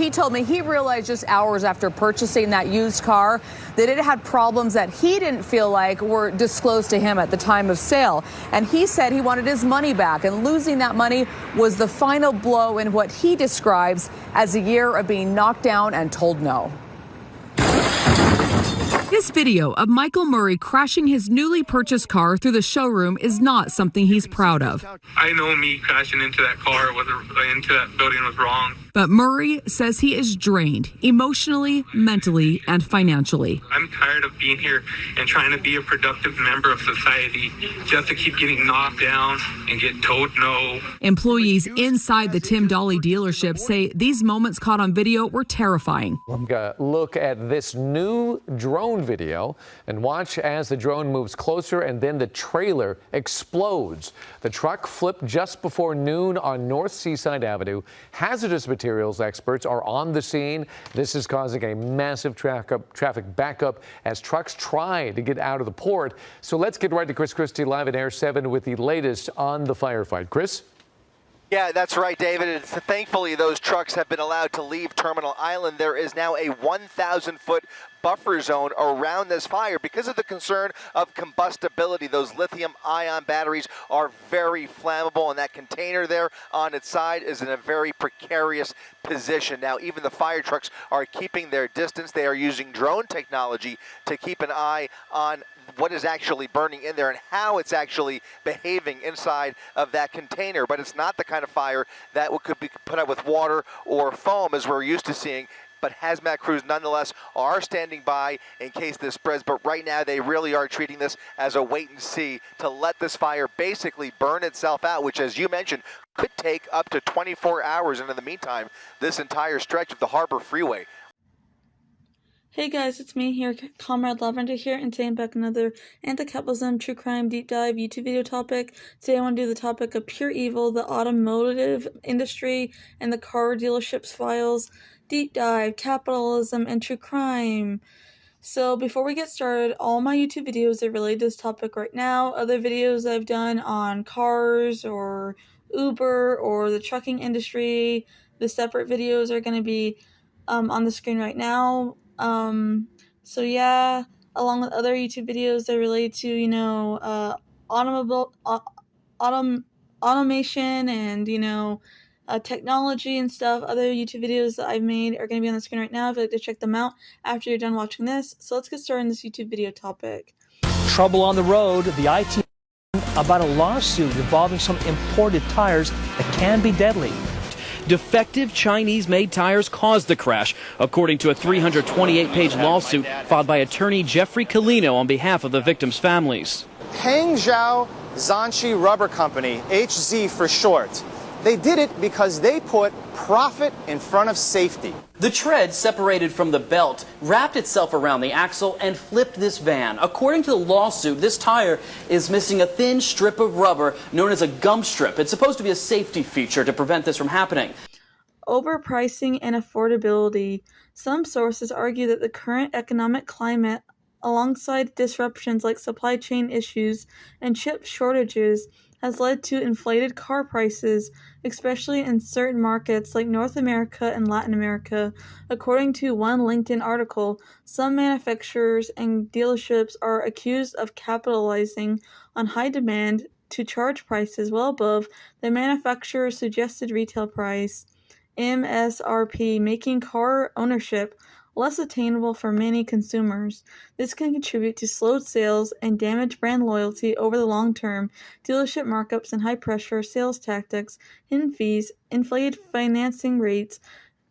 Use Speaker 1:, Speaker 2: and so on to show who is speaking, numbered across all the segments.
Speaker 1: he told me he realized just hours after purchasing that used car that it had problems that he didn't feel like were disclosed to him at the time of sale. And he said he wanted his money back, and losing that money was the final blow in what he describes as a year of being knocked down and told no.
Speaker 2: This video of Michael Murray crashing his newly purchased car through the showroom is not something he's proud of.
Speaker 3: I know me crashing into that car, into that building was wrong.
Speaker 2: But Murray says he is drained emotionally, mentally, and financially.
Speaker 3: I'm tired of being here and trying to be a productive member of society just to keep getting knocked down and get told no.
Speaker 2: Employees inside the Tim Dolly dealership say these moments caught on video were terrifying.
Speaker 4: Look at this new drone video and watch as the drone moves closer and then the trailer explodes. The truck flipped just before noon on North Seaside Avenue. Hazardous materials experts are on the scene. This is causing a massive traffic backup as trucks try to get out of the port. So let's get right to Chris Christie live at Air 7 with the latest on the firefight. Chris?
Speaker 5: Yeah, that's right, David. And thankfully, those trucks have been allowed to leave Terminal Island. There is now a 1,000-foot buffer zone around this fire because of the concern of combustibility. Those lithium-ion batteries are very flammable, and that container there on its side is in a very precarious position. Now, even the fire trucks are keeping their distance. They are using drone technology to keep an eye on what is actually burning in there and how it's actually behaving inside of that container. But it's not the kind of fire that could be put out with water or foam as we're used to seeing. But hazmat crews nonetheless are standing by in case this spreads. But right now they really are treating this as a wait and see to let this fire basically burn itself out, which, as you mentioned, could take up to 24 hours. And in the meantime, this entire stretch of the Harbor Freeway.
Speaker 6: Hey guys, it's me here, Comrade Lavender here, and today I'm back another anti-capitalism, true crime, deep dive YouTube video topic. Today I want to do the topic of pure evil, the automotive industry, and the car dealerships files. Deep dive, capitalism, and true crime. So before we get started, all my YouTube videos are related to this topic right now. Other videos I've done on cars or Uber or the trucking industry, the separate videos are going to be on the screen right now. So yeah, along with other YouTube videos that relate to, automation and, technology and stuff. Other YouTube videos that I've made are going to be on the screen right now if you'd like to check them out after you're done watching this. So let's get started on this YouTube video topic.
Speaker 7: Trouble on the road, the IT about a lawsuit involving some imported tires that can be deadly.
Speaker 8: Defective Chinese-made tires caused the crash, according to a 328-page lawsuit filed by attorney Jeffrey Colino on behalf of the victims' families.
Speaker 9: Hangzhou Zanshi Rubber Company, HZ for short. They did it because they put profit in front of safety.
Speaker 10: The tread separated from the belt, wrapped itself around the axle, and flipped this van. According to the lawsuit, this tire is missing a thin strip of rubber known as a gum strip. It's supposed to be a safety feature to prevent this from happening.
Speaker 6: Overpricing and affordability. Some sources argue that the current economic climate, alongside disruptions like supply chain issues and chip shortages, has led to inflated car prices, especially in certain markets like North America and Latin America. According to one LinkedIn article, some manufacturers and dealerships are accused of capitalizing on high demand to charge prices well above the manufacturer's suggested retail price, MSRP, making car ownership less attainable for many consumers. This can contribute to slowed sales and damage brand loyalty over the long term. Dealership markups and high-pressure sales tactics, hidden fees, inflated financing rates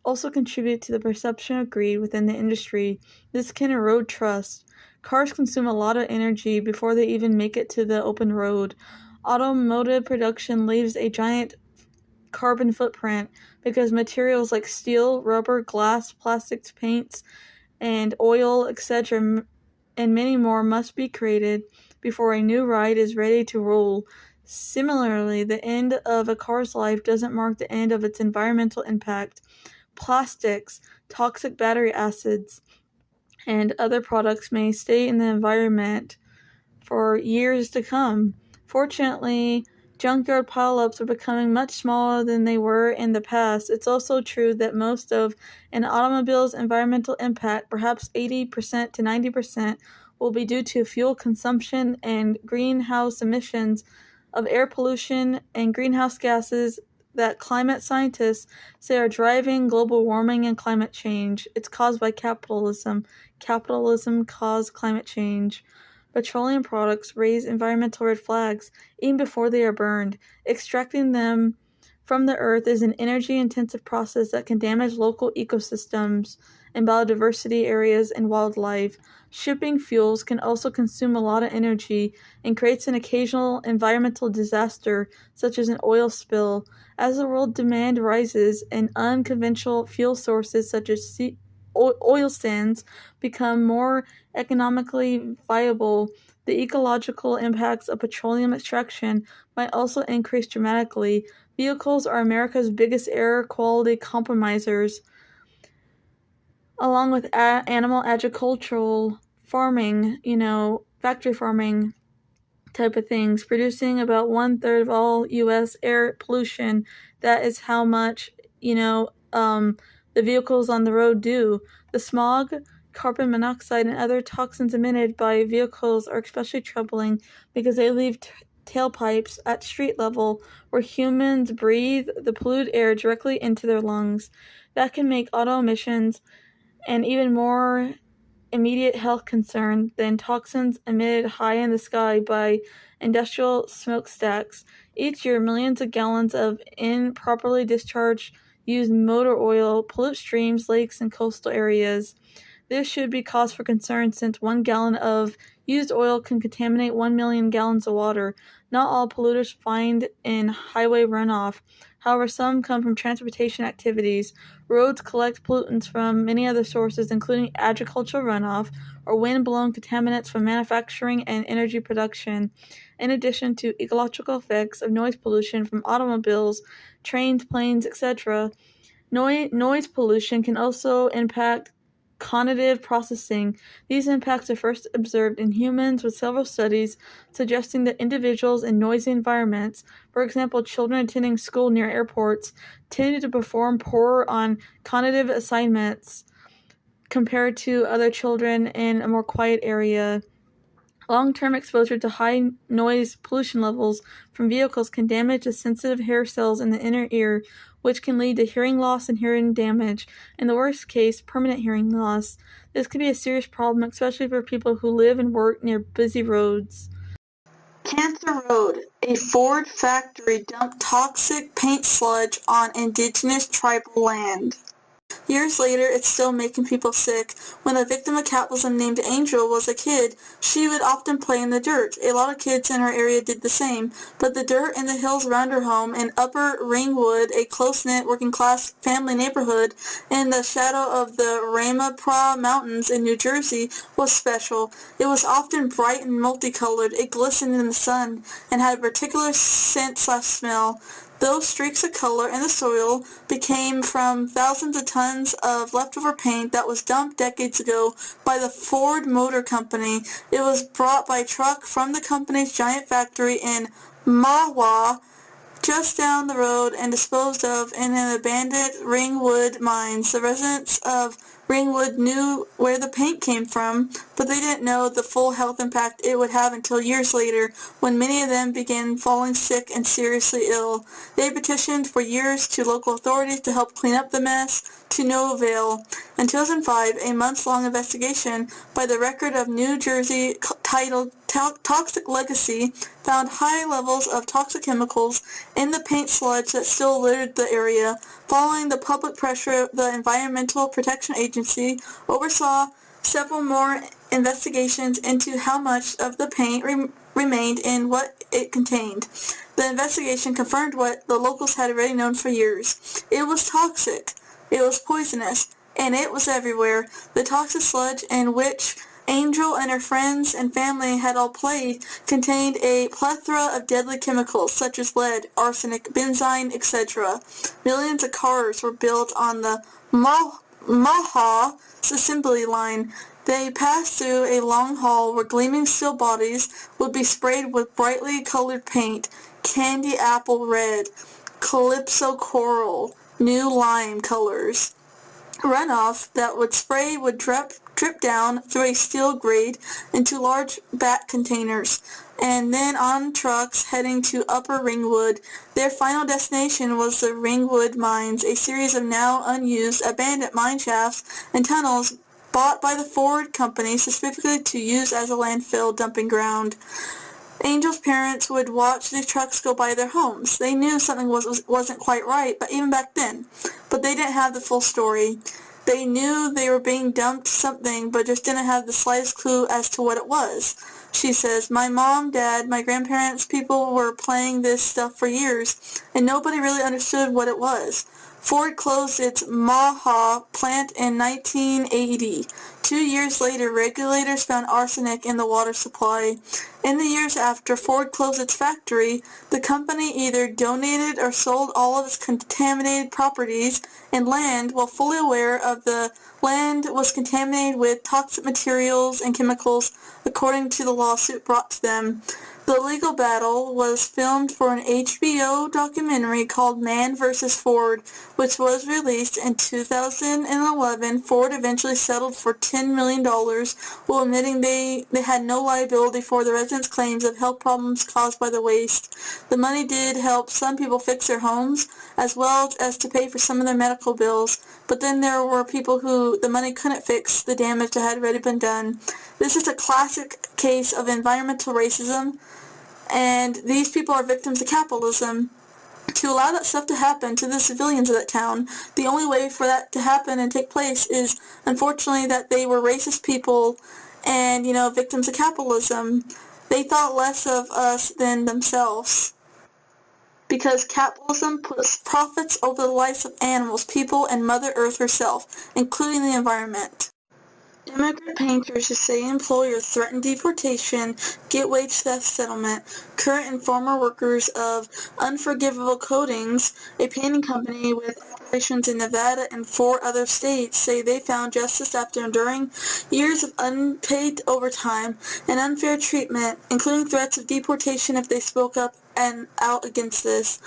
Speaker 6: also contribute to the perception of greed within the industry. This can erode trust. Cars consume a lot of energy before they even make it to the open road. Automotive production leaves a giant carbon footprint because materials like steel, rubber, glass, plastics, paints, and oil, etc., and many more must be created before a new ride is ready to roll. Similarly, the end of a car's life doesn't mark the end of its environmental impact. Plastics, toxic battery acids, and other products may stay in the environment for years to come. Fortunately, junkyard pileups are becoming much smaller than they were in the past. It's also true that most of an automobile's environmental impact, perhaps 80% to 90%, will be due to fuel consumption and greenhouse emissions of air pollution and greenhouse gases that climate scientists say are driving global warming and climate change. It's caused by capitalism. Capitalism caused climate change. Petroleum products raise environmental red flags even before they are burned. Extracting them from the earth is an energy-intensive process that can damage local ecosystems and biodiversity areas and wildlife. Shipping fuels can also consume a lot of energy and creates an occasional environmental disaster, such as an oil spill. As the world demand rises and unconventional fuel sources such as oil sands become more economically viable, the ecological impacts of petroleum extraction might also increase dramatically. Vehicles are America's biggest air quality compromisers, along with animal agricultural farming, factory farming type of things, producing about 1/3 of all U.S. air pollution. That is how much, the vehicles on the road do. The smog, carbon monoxide, and other toxins emitted by vehicles are especially troubling because they leave tailpipes at street level where humans breathe the polluted air directly into their lungs. That can make auto emissions an even more immediate health concern than toxins emitted high in the sky by industrial smokestacks. Each year, millions of gallons of improperly discharged used motor oil pollute streams, lakes, and coastal areas. This should be cause for concern since 1 gallon of used oil can contaminate 1 million gallons of water. Not all polluters find in highway runoff. However, some come from transportation activities. Roads collect pollutants from many other sources, including agricultural runoff or wind-blown contaminants from manufacturing and energy production. In addition to ecological effects of noise pollution from automobiles, trains, planes, etc., noise pollution can also impact cognitive processing. These impacts are first observed in humans, with several studies suggesting that individuals in noisy environments, for example, children attending school near airports, tended to perform poorer on cognitive assignments compared to other children in a more quiet area. Long-term exposure to high noise pollution levels from vehicles can damage the sensitive hair cells in the inner ear, which can lead to hearing loss and hearing damage. In the worst case, permanent hearing loss. This could be a serious problem, especially for people who live and work near busy roads. Cancer Road. A Ford factory dumped toxic paint sludge on indigenous tribal land. Years later, it's still making people sick. When a victim of capitalism named Angel was a kid, she would often play in the dirt. A lot of kids in her area did the same, but the dirt in the hills around her home in Upper Ringwood, a close-knit working-class family neighborhood in the shadow of the Ramapo Mountains in New Jersey, was special. It was often bright and multicolored. It glistened in the sun and had a particular scent/smell. Those streaks of color in the soil became from thousands of tons of leftover paint that was dumped decades ago by the Ford Motor Company. It was brought by truck from the company's giant factory in Mahwah, just down the road, and disposed of in an abandoned Ringwood mines. The residents of Ringwood knew where the paint came from, but they didn't know the full health impact it would have until years later, when many of them began falling sick and seriously ill. They petitioned for years to local authorities to help clean up the mess, to no avail. In 2005, a months-long investigation by the Record of New Jersey titled Toxic Legacy found high levels of toxic chemicals in the paint sludge that still littered the area. Following the public pressure, the Environmental Protection Agency oversaw several more investigations into how much of the paint remained in what it contained. The investigation confirmed what the locals had already known for years. It was toxic. It was poisonous, and it was everywhere. The toxic sludge in which Angel and her friends and family had all played contained a plethora of deadly chemicals such as lead, arsenic, benzene, etc. Millions of cars were built on the Maha assembly line. They passed through a long hall where gleaming steel bodies would be sprayed with brightly colored paint. candy apple red, calypso coral, new lime colors. Runoff that would spray would drip down through a steel grate into large bat containers, and then on trucks heading to Upper Ringwood. Their final destination was the Ringwood Mines, a series of now unused abandoned mine shafts and tunnels bought by the Ford Company specifically to use as a landfill dumping ground. Angel's parents would watch these trucks go by their homes. They knew something wasn't quite right, but even back then. But they didn't have the full story. They knew they were being dumped something, but just didn't have the slightest clue as to what it was. She says, my mom, dad, my grandparents, people were playing this stuff for years, and nobody really understood what it was. Ford closed its Maha plant in 1980. 2 years later, regulators found arsenic in the water supply. In the years after Ford closed its factory, the company either donated or sold all of its contaminated properties and land while fully aware of the land was contaminated with toxic materials and chemicals, according to the lawsuit brought to them. The legal battle was filmed for an HBO documentary called Man vs. Ford, which was released in 2011. Ford eventually settled for $10 million while admitting they had no liability for the residents' claims of health problems caused by the waste. The money did help some people fix their homes, as well as to pay for some of their medical bills, but then there were people who the money couldn't fix the damage that had already been done. This is a classic case of environmental racism, and these people are victims of capitalism. To allow that stuff to happen to the civilians of that town, the only way for that to happen and take place is, unfortunately, that they were racist people and, victims of capitalism. They thought less of us than themselves. Because capitalism puts profits over the lives of animals, people, and Mother Earth herself, including the environment. Immigrant painters who say employers threaten deportation, get wage theft settlement. Current and former workers of Unforgivable Coatings, a painting company with operations in Nevada and 4 other states, say they found justice after enduring years of unpaid overtime and unfair treatment, including threats of deportation if they spoke up and out against this.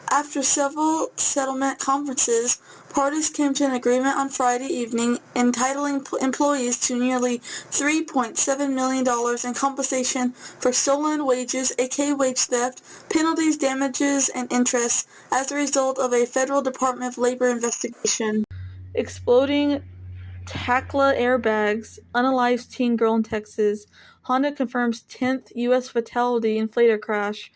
Speaker 6: After several settlement conferences, parties came to an agreement on Friday evening entitling employees to nearly $3.7 million in compensation for stolen wages, aka wage theft, penalties, damages, and interest as a result of a federal Department of Labor investigation. Exploding Takata airbags, unalived teen girl in Texas. Honda confirms 10th U.S. fatality inflator crash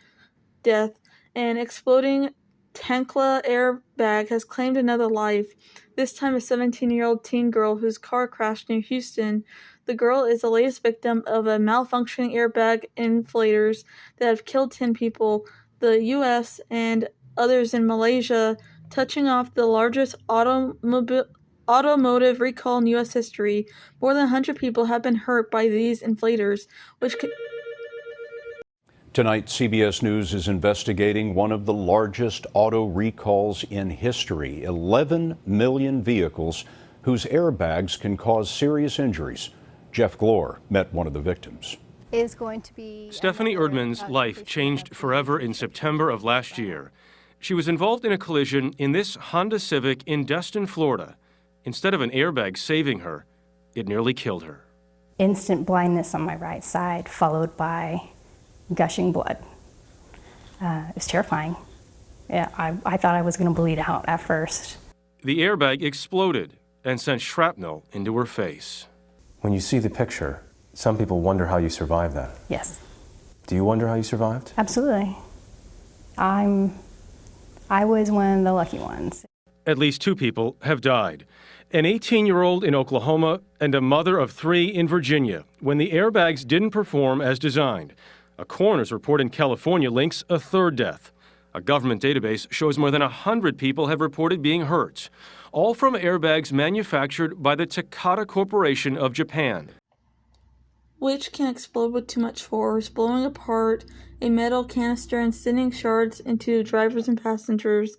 Speaker 6: death, and exploding Takata airbag has claimed another life, this time a 17-year-old teen girl whose car crashed near Houston. The girl is the latest victim of a malfunctioning airbag inflators that have killed 10 people. The U.S. and others in Malaysia, touching off the largest automotive recall in U.S. history. More than 100 people have been hurt by these inflators, which could...
Speaker 11: Tonight, CBS News is investigating one of the largest auto recalls in history. 11 million vehicles whose airbags can cause serious injuries. Jeff Glor met one of the victims.
Speaker 12: Stephanie Erdman's life changed forever in September of last year. She was involved in a collision in this Honda Civic in Destin, Florida. Instead of an airbag saving her, it nearly killed her.
Speaker 13: Instant blindness on my right side, followed by gushing blood. It was terrifying. Yeah, I thought I was going to bleed out at first.
Speaker 12: The airbag exploded and sent shrapnel into her face.
Speaker 14: When you see the picture, some people wonder how you survived that.
Speaker 13: Yes.
Speaker 14: Do you wonder how you survived?
Speaker 13: Absolutely. I was one of the lucky ones.
Speaker 12: At least 2 people have died. An 18-year-old in Oklahoma and a mother of 3 in Virginia when the airbags didn't perform as designed. A coroner's report in California links a 3rd death. A government database shows more than 100 people have reported being hurt, all from airbags manufactured by the Takata Corporation of Japan.
Speaker 6: Which can explode with too much force, blowing apart a metal canister and sending shards into drivers and passengers.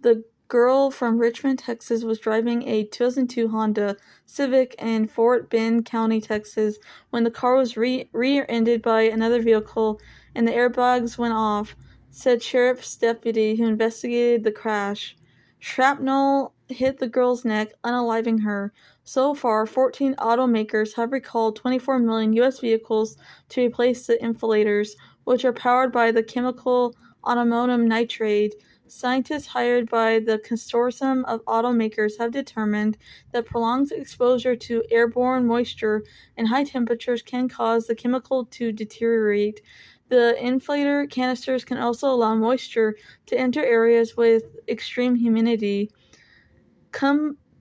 Speaker 6: The girl from Richmond, Texas was driving a 2002 Honda Civic in Fort Bend County, Texas, when the car was rear-ended by another vehicle and the airbags went off. said sheriff's deputy who investigated the crash. Shrapnel hit the girl's neck, unaliving her. So far, 14 automakers have recalled 24 million U.S. vehicles to replace the insulators, which are powered by the chemical ammonium nitrate. Scientists hired by the consortium of automakers have determined that prolonged exposure to airborne moisture and high temperatures can cause the chemical to deteriorate. The inflator canisters can also allow moisture to enter areas with extreme humidity.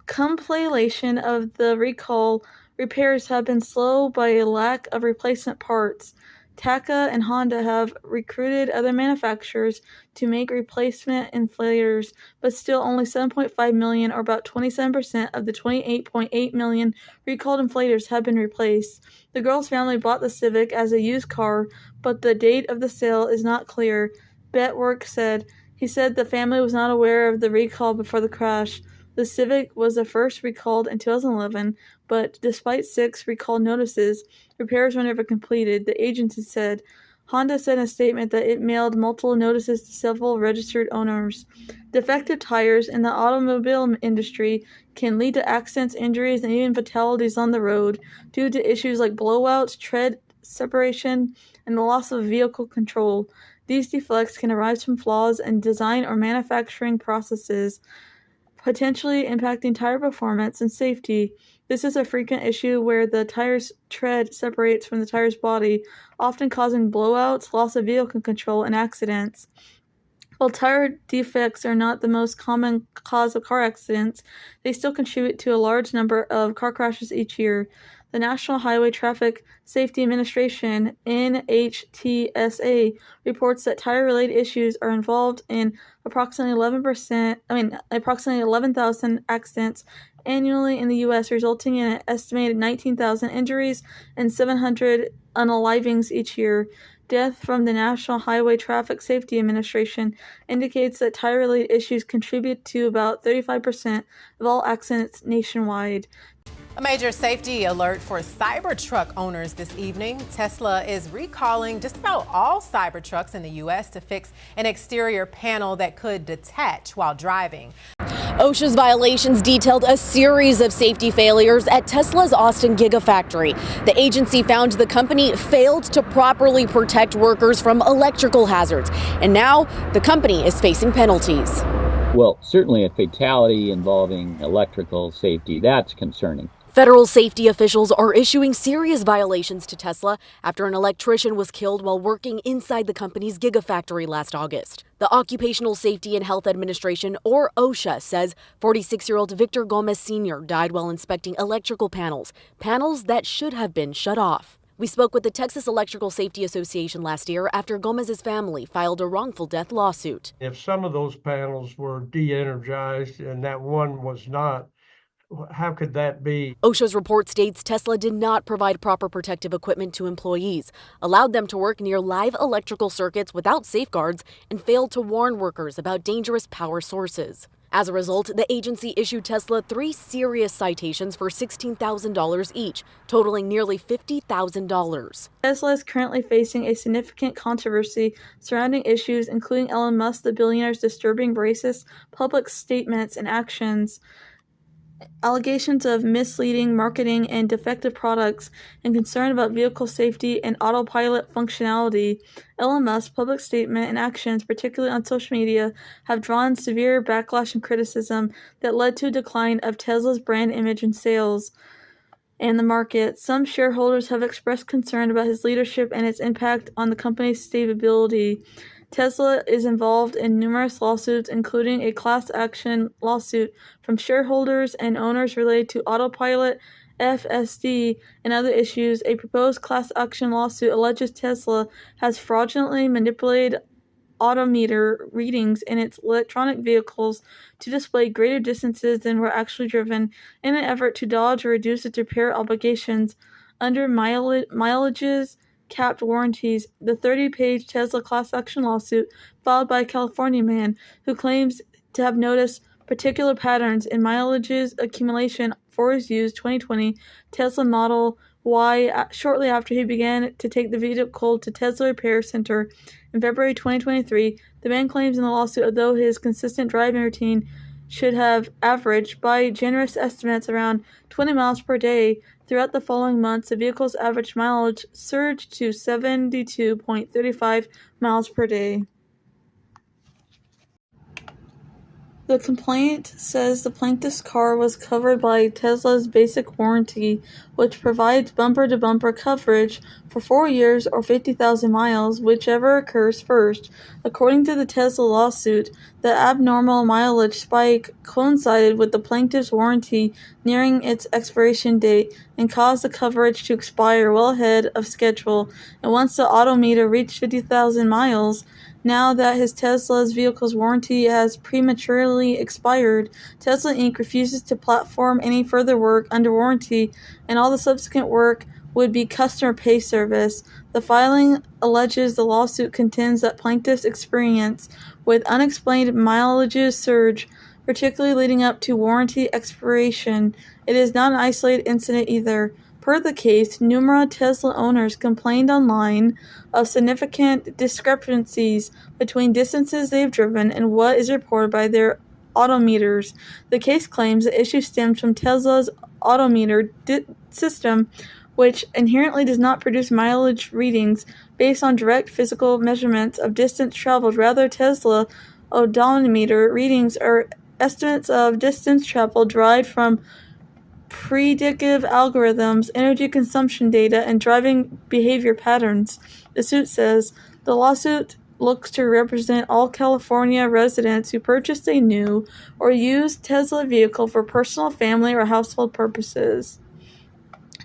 Speaker 6: Compilation of the recall repairs have been slow by a lack of replacement parts. Takata and Honda have recruited other manufacturers to make replacement inflators, but still only 7.5 million, or about 27% of the 28.8 million recalled inflators have been replaced. The girl's family bought the Civic as a used car, but the date of the sale is not clear, Betwork said. He said the family was not aware of the recall before the crash. The Civic was the first recalled in 2011, but despite 6 recall notices, repairs were never completed, the agency said. Honda said in a statement that it mailed multiple notices to several registered owners. Defective tires in the automobile industry can lead to accidents, injuries, and even fatalities on the road due to issues like blowouts, tread separation, and the loss of vehicle control. These defects can arise from flaws in design or manufacturing processes, potentially impacting tire performance and safety. This is a frequent issue where the tire's tread separates from the tire's body, often causing blowouts, loss of vehicle control, and accidents. While tire defects are not the most common cause of car accidents, they still contribute to a large number of car crashes each year. The National Highway Traffic Safety Administration, NHTSA, reports that tire-related issues are involved in approximately 11,000 accidents annually in the U.S., resulting in an estimated 19,000 injuries and 700 unalivings each year. Death from the National Highway Traffic Safety Administration indicates that tire-related issues contribute to about 35% of all accidents nationwide.
Speaker 15: A major safety alert for Cybertruck owners this evening. Tesla is recalling just about all Cybertrucks in the U.S. to fix an exterior panel that could detach while driving.
Speaker 16: OSHA's violations detailed a series of safety failures at Tesla's Austin Gigafactory. The agency found the company failed to properly protect workers from electrical hazards, and now the company is facing penalties.
Speaker 17: Well, certainly a fatality involving electrical safety, that's concerning.
Speaker 16: Federal safety officials are issuing serious violations to Tesla after an electrician was killed while working inside the company's Gigafactory last August. The Occupational Safety and Health Administration, or OSHA, says 46-year-old Victor Gomez Sr. died while inspecting electrical panels that should have been shut off. We spoke with the Texas Electrical Safety Association last year after Gomez's family filed a wrongful death lawsuit.
Speaker 18: If some of those panels were de-energized and that one was not, how could that be?
Speaker 16: OSHA's report states Tesla did not provide proper protective equipment to employees, allowed them to work near live electrical circuits without safeguards, and failed to warn workers about dangerous power sources. As a result, the agency issued Tesla 3 serious citations for $16,000 each, totaling nearly $50,000.
Speaker 6: Tesla is currently facing a significant controversy surrounding issues including Elon Musk, the billionaire's disturbing racist public statements and actions, allegations of misleading marketing and defective products, and concern about vehicle safety and autopilot functionality. Elon Musk's public statement and actions, particularly on social media, have drawn severe backlash and criticism that led to a decline of Tesla's brand image and sales and the market. Some shareholders have expressed concern about his leadership and its impact on the company's stability. Tesla is involved in numerous lawsuits, including a class action lawsuit from shareholders and owners related to autopilot, FSD, and other issues. A proposed class action lawsuit alleges Tesla has fraudulently manipulated odometer readings in its electronic vehicles to display greater distances than were actually driven in an effort to dodge or reduce its repair obligations under mileages, capped warranties. The 30-page Tesla class action lawsuit filed by a California man who claims to have noticed particular patterns in mileages accumulation for his used 2020 Tesla Model why, shortly after he began to take the vehicle to Tesla Repair Center in February 2023, the man claims in the lawsuit, although his consistent driving routine should have averaged, by generous estimates, around 20 miles per day, throughout the following months, the vehicle's average mileage surged to 72.35 miles per day. The complaint says the plaintiff's car was covered by Tesla's basic warranty, which provides bumper-to-bumper coverage for 4 years or 50,000 miles, whichever occurs first. According to the Tesla lawsuit, the abnormal mileage spike coincided with the plaintiff's warranty nearing its expiration date and caused the coverage to expire well ahead of schedule. And once the odometer reached 50,000 miles, now that his Tesla's vehicle's warranty has prematurely expired, Tesla Inc. refuses to platform any further work under warranty, and all the subsequent work would be customer pay service. The filing alleges the lawsuit contends that plaintiff's experience with unexplained mileage surge, particularly leading up to warranty expiration. It is not an isolated incident either. Per the case, numerous Tesla owners complained online of significant discrepancies between distances they have driven and what is reported by their odometers. The case claims the issue stems from Tesla's odometer system, which inherently does not produce mileage readings based on direct physical measurements of distance traveled. Rather, Tesla odometer readings are estimates of distance traveled derived from predictive algorithms, energy consumption data, and driving behavior patterns. The suit says the lawsuit looks to represent all California residents who purchased a new or used Tesla vehicle for personal, family, or household purposes.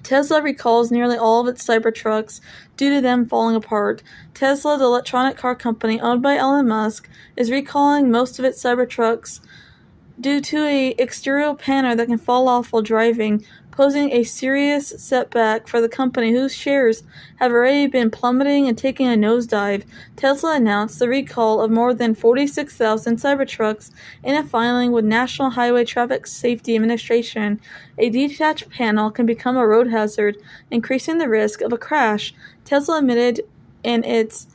Speaker 6: Tesla recalls nearly all of its Cybertrucks due to them falling apart. Tesla, the electronic car company owned by Elon Musk, is recalling most of its Cybertrucks due to an exterior panel that can fall off while driving, posing a serious setback for the company, whose shares have already been plummeting and taking a nosedive. Tesla announced the recall of more than 46,000 Cybertrucks in a filing with National Highway Traffic Safety Administration. A detached panel can become a road hazard, increasing the risk of a crash. Tesla admitted in its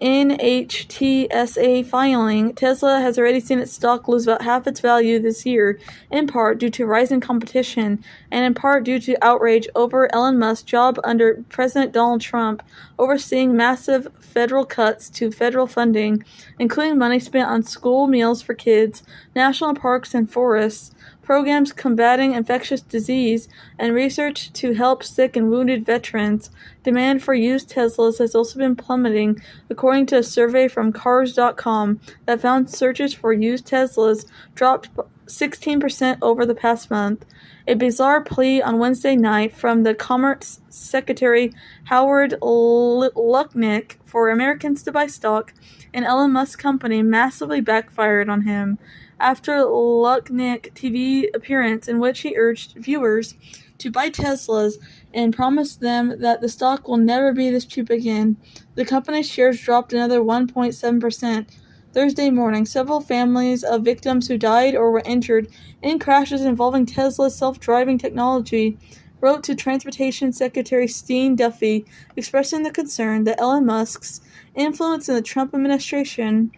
Speaker 6: NHTSA filing, Tesla has already seen its stock lose about half its value this year, in part due to rising competition, and in part due to outrage over Elon Musk's job under President Donald Trump, overseeing massive federal cuts to federal funding, including money spent on school meals for kids, national parks and forests, programs combating infectious disease, and research to help sick and wounded veterans. Demand for used Teslas has also been plummeting, according to a survey from Cars.com that found searches for used Teslas dropped 16% over the past month. A bizarre plea on Wednesday night from the Commerce Secretary Howard Lutnick for Americans to buy stock in Elon Musk's company massively backfired on him after Lutnick's TV appearance, in which he urged viewers to buy Teslas and promised them that the stock will never be this cheap again. The company's shares dropped another 1.7% Thursday morning. Several families of victims who died or were injured in crashes involving Tesla's self-driving technology wrote to Transportation Secretary Steen Duffy, expressing the concern that Elon Musk's influence in the Trump administration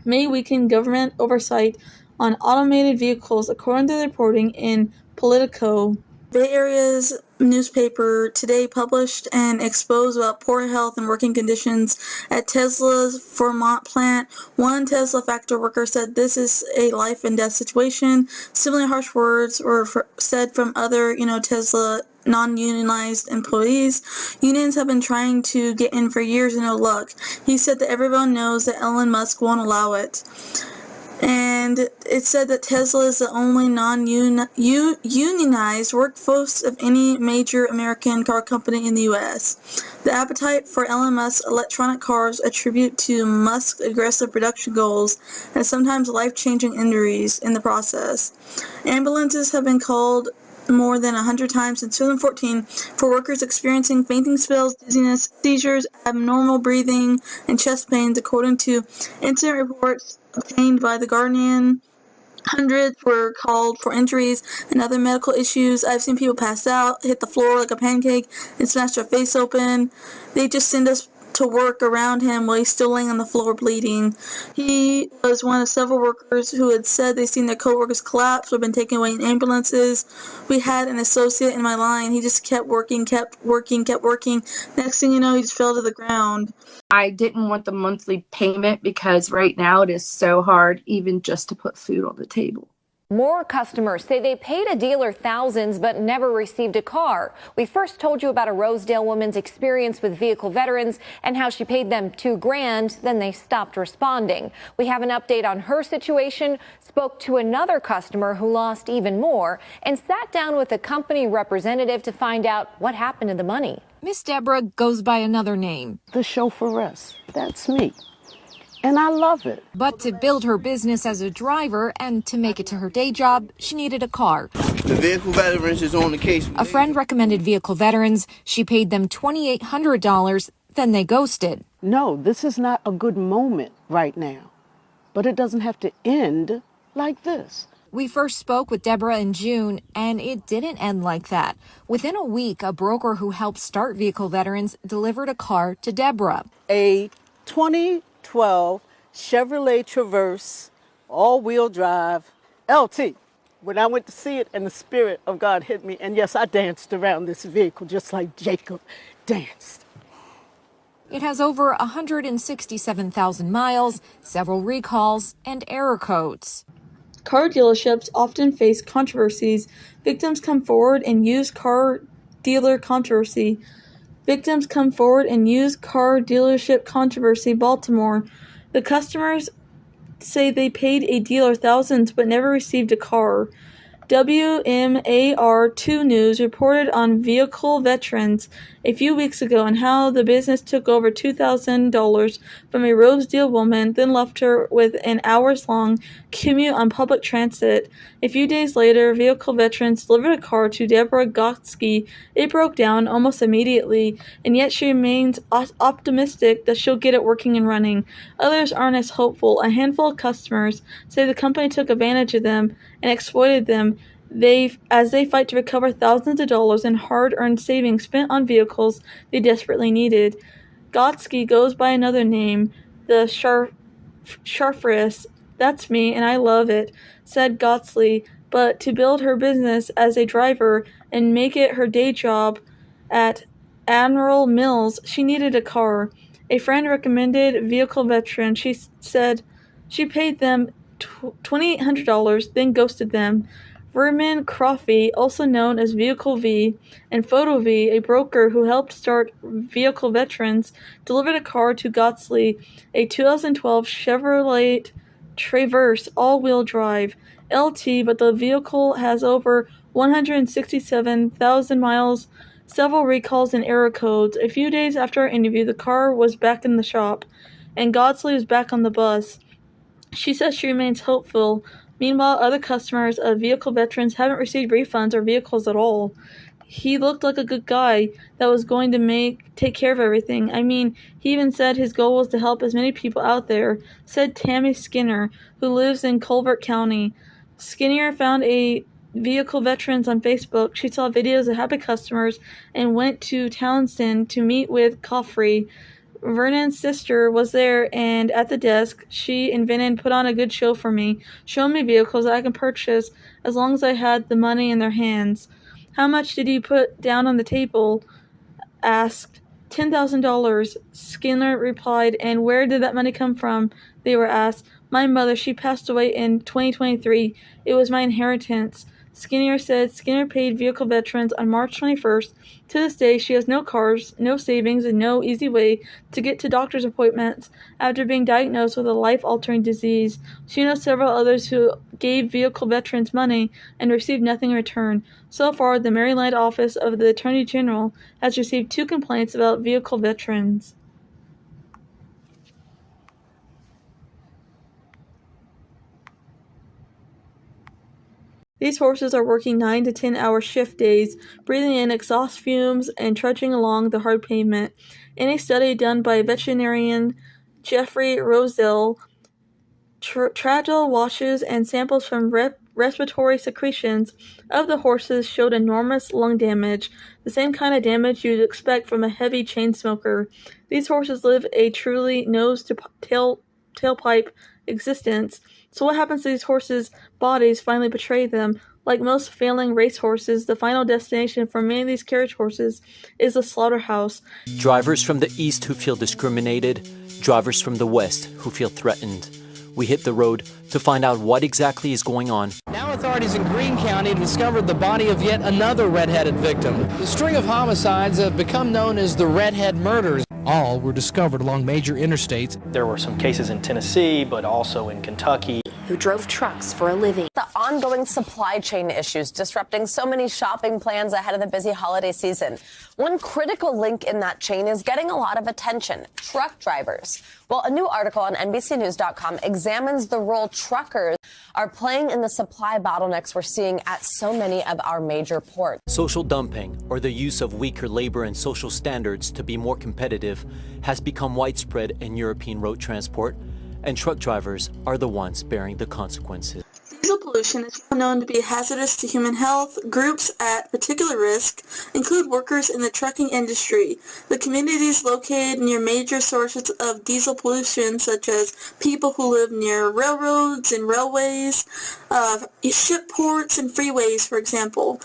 Speaker 6: may weaken government oversight on automated vehicles, according to the reporting in Politico. Bay Area's newspaper today published and exposed about poor health and working conditions at Tesla's Vermont plant. One Tesla factory worker said this is a life and death situation. Similarly harsh words were said from other, Tesla non-unionized employees. Unions have been trying to get in for years and no luck. He said that everyone knows that Elon Musk won't allow it. And it said that Tesla is the only non-unionized workforce of any major American car company in the U.S. The appetite for Elon Musk's electronic cars attribute to Musk's aggressive production goals and sometimes life-changing injuries in the process. Ambulances have been called more than 100 times since 2014 for workers experiencing fainting spells, dizziness, seizures, abnormal breathing, and chest pains, according to incident reports obtained by The Guardian. Hundreds were called for injuries and other medical issues. I've seen people pass out, hit the floor like a pancake, and smash their face open. They just send us to work around him while he's still laying on the floor bleeding. He was one of several workers who had said they'd seen their coworkers collapse or been taken away in ambulances. We had an associate in my line. He just kept working. Next thing you know, he just fell to the ground.
Speaker 19: I didn't want the monthly payment because right now it is so hard even just to put food on the table.
Speaker 20: More customers say they paid a dealer thousands but never received a car. We first told you about a Rosedale woman's experience with vehicle veterans and how she paid them $2,000, then they stopped responding. We have an update on her situation, spoke to another customer who lost even more, and sat down with a company representative to find out what happened to the money.
Speaker 2: Miss Debra goes by another name.
Speaker 21: The chauffeuress, that's me. And I love it.
Speaker 2: But to build her business as a driver and to make it to her day job, she needed a car.
Speaker 22: The vehicle veterans is on the case.
Speaker 2: A friend recommended vehicle veterans. She paid them $2,800, then they ghosted.
Speaker 21: No, this is not a good moment right now. But it doesn't have to end like this.
Speaker 2: We first spoke with Debra in June, and it didn't end like that. Within a week, a broker who helped start vehicle veterans delivered a car to Debra.
Speaker 21: A 2012 Chevrolet Traverse, all-wheel drive, LT. When I went to see it and the Spirit of God hit me, and yes, I danced around this vehicle just like Jacob danced.
Speaker 2: It has over 167,000 miles, several recalls, and error codes.
Speaker 6: Car dealerships often face controversies. Victims come forward and use car dealer controversy. Victims come forward and use car dealership controversy, Baltimore. The customers say they paid a dealer thousands but never received a car. WMAR2 News reported on vehicle veterans a few weeks ago and how the business took over $2,000 from a Rosedale woman, then left her with an hours-long commute on public transit. A few days later, vehicle veterans delivered a car to Debra Godsey. It broke down almost immediately, and yet she remains optimistic that she'll get it working and running. Others aren't as hopeful. A handful of customers say the company took advantage of them and exploited them as they fight to recover thousands of dollars in hard-earned savings spent on vehicles they desperately needed. Godsey goes by another name, the chauffeuress. That's me, and I love it, said Godsey. But to build her business as a driver and make it her day job at Admiral Mills, she needed a car. A friend recommended vehicle veteran. She said she paid them $2,800, then ghosted them. Vermin Croffey, also known as Vehicle V, and Photo V, a broker who helped start vehicle veterans, delivered a car to Godsey, a 2012 Chevrolet Traverse all-wheel drive LT, but the vehicle has over 167,000 miles, several recalls and error codes. A few days after our interview, the car was back in the shop, and Godsey was back on the bus. She says she remains hopeful. Meanwhile, other customers of vehicle veterans haven't received refunds or vehicles at all. He looked like a good guy that was going to take care of everything. I mean, he even said his goal was to help as many people out there, said Tammy Skinner, who lives in Colbert County. Skinner found a vehicle veterans on Facebook. She saw videos of happy customers and went to Townsend to meet with Coffrey. Vernon's sister was there, and at the desk, she and Vernon put on a good show for me, showing me vehicles that I can purchase as long as I had the money in their hands. How much did you put down on the table? Asked. $10,000, Skinner replied. And where did that money come from? They were asked. My mother, she passed away in 2023. It was my inheritance. Skinner said Skinner paid vehicle veterans on March 21st. To this day, she has no cars, no savings, and no easy way to get to doctor's appointments after being diagnosed with a life-altering disease. She knows several others who gave vehicle veterans money and received nothing in return. So far, the Maryland office of the Attorney General has received 2 complaints about vehicle veterans. These horses are working 9 to 10-hour shift days, breathing in exhaust fumes and trudging along the hard pavement. In a study done by veterinarian Jeffrey Rosedale, tracheal washes and samples from respiratory secretions of the horses showed enormous lung damage, the same kind of damage you'd expect from a heavy chain smoker. These horses live a truly nose-to-tailpipe existence. So what happens to these horses' bodies finally betray them? Like most failing race horses, the final destination for many of these carriage horses is the slaughterhouse.
Speaker 1: Drivers from the east who feel discriminated, drivers from the west who feel threatened. We hit the road to find out what exactly is going on.
Speaker 8: Now authorities in Greene County discovered the body of yet another red-headed victim. The string of homicides have become known as the redhead murders. All were discovered along major interstates.
Speaker 3: There were some cases in Tennessee, but also in Kentucky.
Speaker 23: Who drove trucks for a living. The ongoing supply chain issues disrupting so many shopping plans ahead of the busy holiday season. One critical link in that chain is getting a lot of attention: truck drivers. Well, a new article on NBCnews.com examines the role truckers are playing in the supply bottlenecks we're seeing at so many of our major ports.
Speaker 1: Social dumping, or the use of weaker labor and social standards to be more competitive, has become widespread in European road transport, and truck drivers are the ones bearing the consequences.
Speaker 6: Diesel pollution is well known to be hazardous to human health. Groups at particular risk include workers in the trucking industry, the communities located near major sources of diesel pollution, such as people who live near railroads and railways, ship ports and freeways, for example.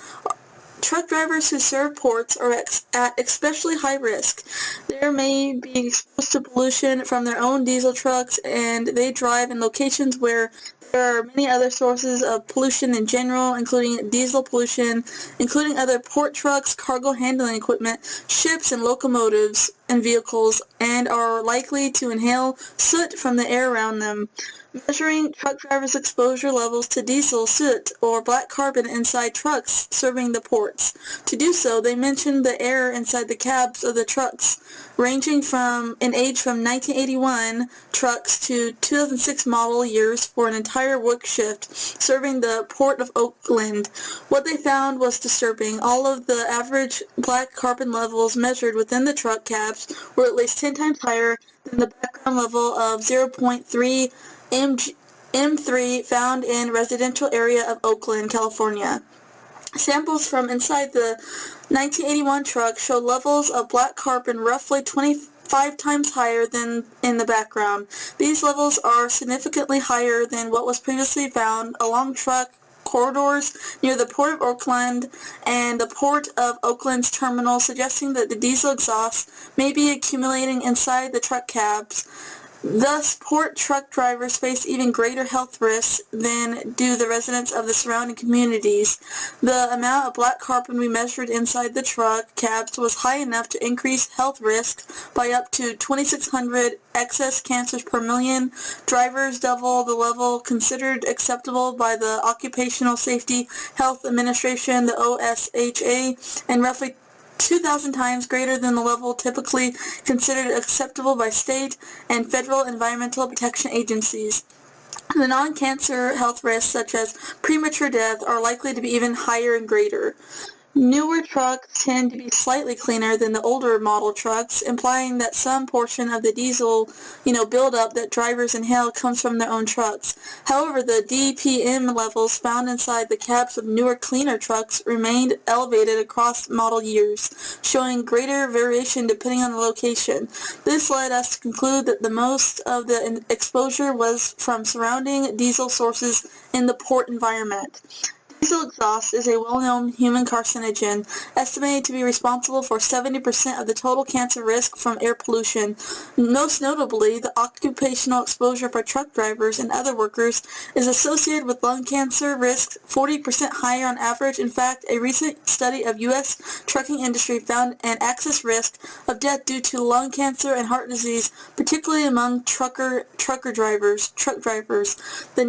Speaker 6: Truck drivers who serve ports are at especially high risk. They may be exposed to pollution from their own diesel trucks, and they drive in locations where there are many other sources of pollution in general, including diesel pollution, including other port trucks, cargo handling equipment, ships and locomotives and vehicles, and are likely to inhale soot from the air around them. Measuring truck drivers' exposure levels to diesel, soot, or black carbon inside trucks serving the ports. To do so, they mentioned the air inside the cabs of the trucks, ranging in age from 1981 trucks to 2006 model years for an entire work shift serving the port of Oakland. What they found was disturbing. All of the average black carbon levels measured within the truck cabs were at least 10 times higher than the background level of 0.3 M3 found in residential area of Oakland, California. Samples from inside the 1981 truck showed levels of black carbon roughly 25 times higher than in the background. These levels are significantly higher than what was previously found along truck corridors near the Port of Oakland and the Port of Oakland's terminal, suggesting that the diesel exhaust may be accumulating inside the truck cabs. Thus, port truck drivers face even greater health risks than do the residents of the surrounding communities. The amount of black carbon we measured inside the truck cabs was high enough to increase health risks by up to 2,600 excess cancers per million. Drivers double the level considered acceptable by the Occupational Safety Health Administration, the OSHA, and roughly 2,000 times greater than the level typically considered acceptable by state and federal environmental protection agencies. The non-cancer health risks, such as premature death, are likely to be even higher and greater. Newer trucks tend to be slightly cleaner than the older model trucks, implying that some portion of the diesel, buildup that drivers inhale comes from their own trucks. However, the DPM levels found inside the cabs of newer, cleaner trucks remained elevated across model years, showing greater variation depending on the location. This led us to conclude that the most of the exposure was from surrounding diesel sources in the port environment. Diesel exhaust is a well-known human carcinogen, estimated to be responsible for 70% of the total cancer risk from air pollution. Most notably, the occupational exposure for truck drivers and other workers is associated with lung cancer risks 40% higher on average. In fact, a recent study of U.S. trucking industry found an excess risk of death due to lung cancer and heart disease, particularly among truck drivers. The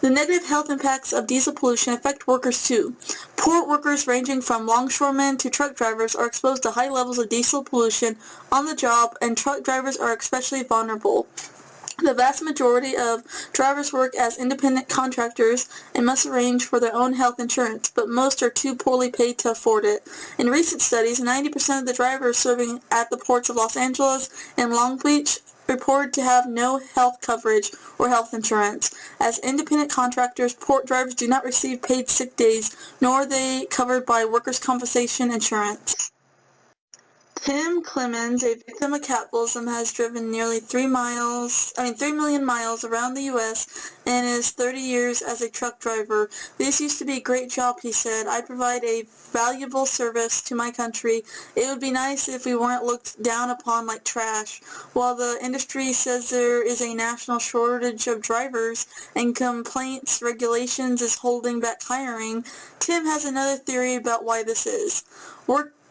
Speaker 6: negative health impacts of diesel pollution affect workers too. Port workers ranging from longshoremen to truck drivers are exposed to high levels of diesel pollution on the job, and truck drivers are especially vulnerable. The vast majority of drivers work as independent contractors and must arrange for their own health insurance, but most are too poorly paid to afford it. In recent studies, 90% of the drivers serving at the ports of Los Angeles and Long Beach reported to have no health coverage or health insurance. As independent contractors, port drivers do not receive paid sick days, nor are they covered by workers' compensation insurance. Tim Clemens, a victim of capitalism, has driven nearly 3 million miles around the U.S. in his 30 years as a truck driver. This used to be a great job, he said. I provide a valuable service to my country. It would be nice if we weren't looked down upon like trash. While the industry says there is a national shortage of drivers and complaints regulations is holding back hiring, Tim has another theory about why this is.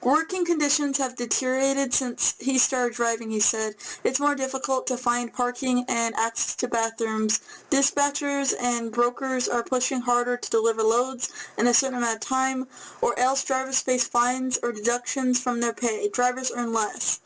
Speaker 6: Working conditions have deteriorated since he started driving, he said. It's more difficult to find parking and access to bathrooms. Dispatchers and brokers are pushing harder to deliver loads in a certain amount of time, or else drivers face fines or deductions from their pay. Drivers earn less.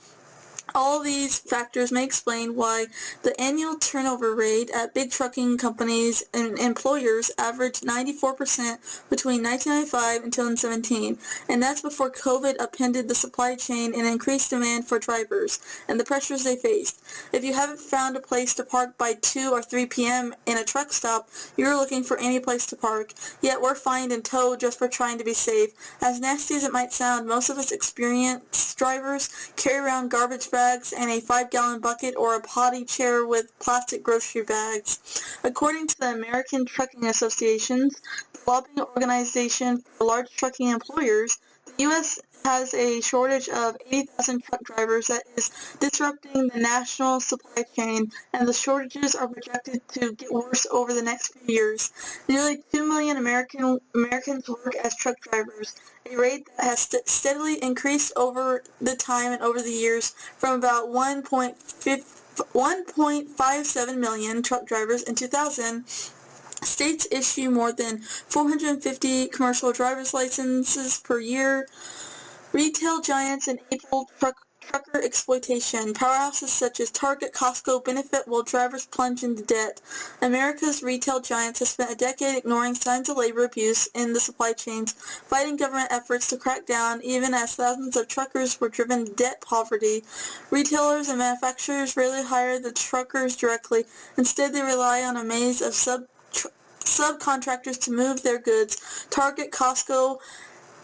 Speaker 6: All these factors may explain why the annual turnover rate at big trucking companies and employers averaged 94% between 1995 and 2017, and that's before COVID upended the supply chain and increased demand for drivers and the pressures they faced. If you haven't found a place to park by 2 or 3 p.m. in a truck stop, you're looking for any place to park, yet we're fined and towed just for trying to be safe. As nasty as it might sound, most of us experienced drivers carry around garbage bags and a 5-gallon bucket or a potty chair with plastic grocery bags. According to the American Trucking Associations, the lobbying organization for large trucking employers, the U.S. has a shortage of 80,000 truck drivers that is disrupting the national supply chain, and the shortages are projected to get worse over the next few years. Nearly 2 million Americans work as truck drivers, a rate that has steadily increased over the time and over the years from about 1.57 million truck drivers in 2000. States issue more than 450 commercial driver's licenses per year. Retail giants enable trucker exploitation. Powerhouses such as Target, Costco benefit while drivers plunge into debt. America's retail giants have spent a decade ignoring signs of labor abuse in the supply chains, fighting government efforts to crack down even as thousands of truckers were driven to debt poverty. Retailers and manufacturers rarely hire the truckers directly. Instead, they rely on a maze of subcontractors to move their goods. Target, Costco,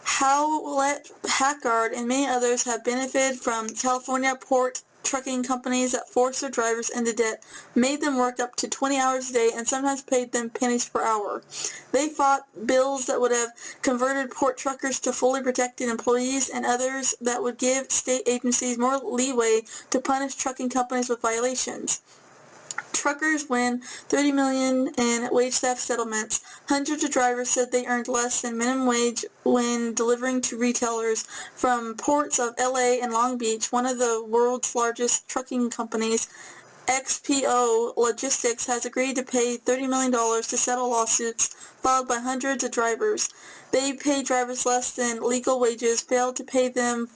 Speaker 6: Howlett Packard, and many others have benefited from California port trucking companies that forced their drivers into debt, made them work up to 20 hours a day, and sometimes paid them pennies per hour. They fought bills that would have converted port truckers to fully protected employees and others that would give state agencies more leeway to punish trucking companies with violations. Truckers win $30 million in wage theft settlements. Hundreds of drivers said they earned less than minimum wage when delivering to retailers. From ports of LA and Long Beach, one of the world's largest trucking companies, XPO Logistics, has agreed to pay $30 million to settle lawsuits filed by hundreds of drivers. They pay drivers less than legal wages, failed to pay them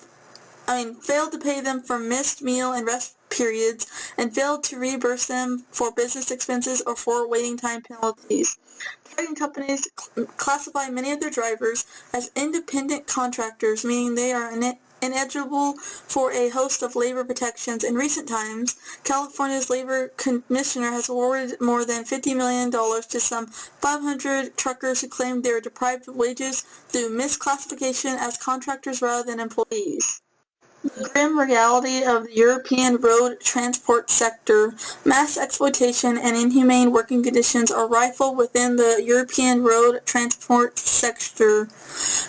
Speaker 6: for missed meal and rest periods, and failed to reimburse them for business expenses or for waiting time penalties. Trucking companies classify many of their drivers as independent contractors, meaning they are ineligible for a host of labor protections. In recent times, California's labor commissioner has awarded more than $50 million to some 500 truckers who claimed they were deprived of wages through misclassification as contractors rather than employees. The grim reality of the European road transport sector. Mass exploitation and inhumane working conditions are rife within the European road transport sector.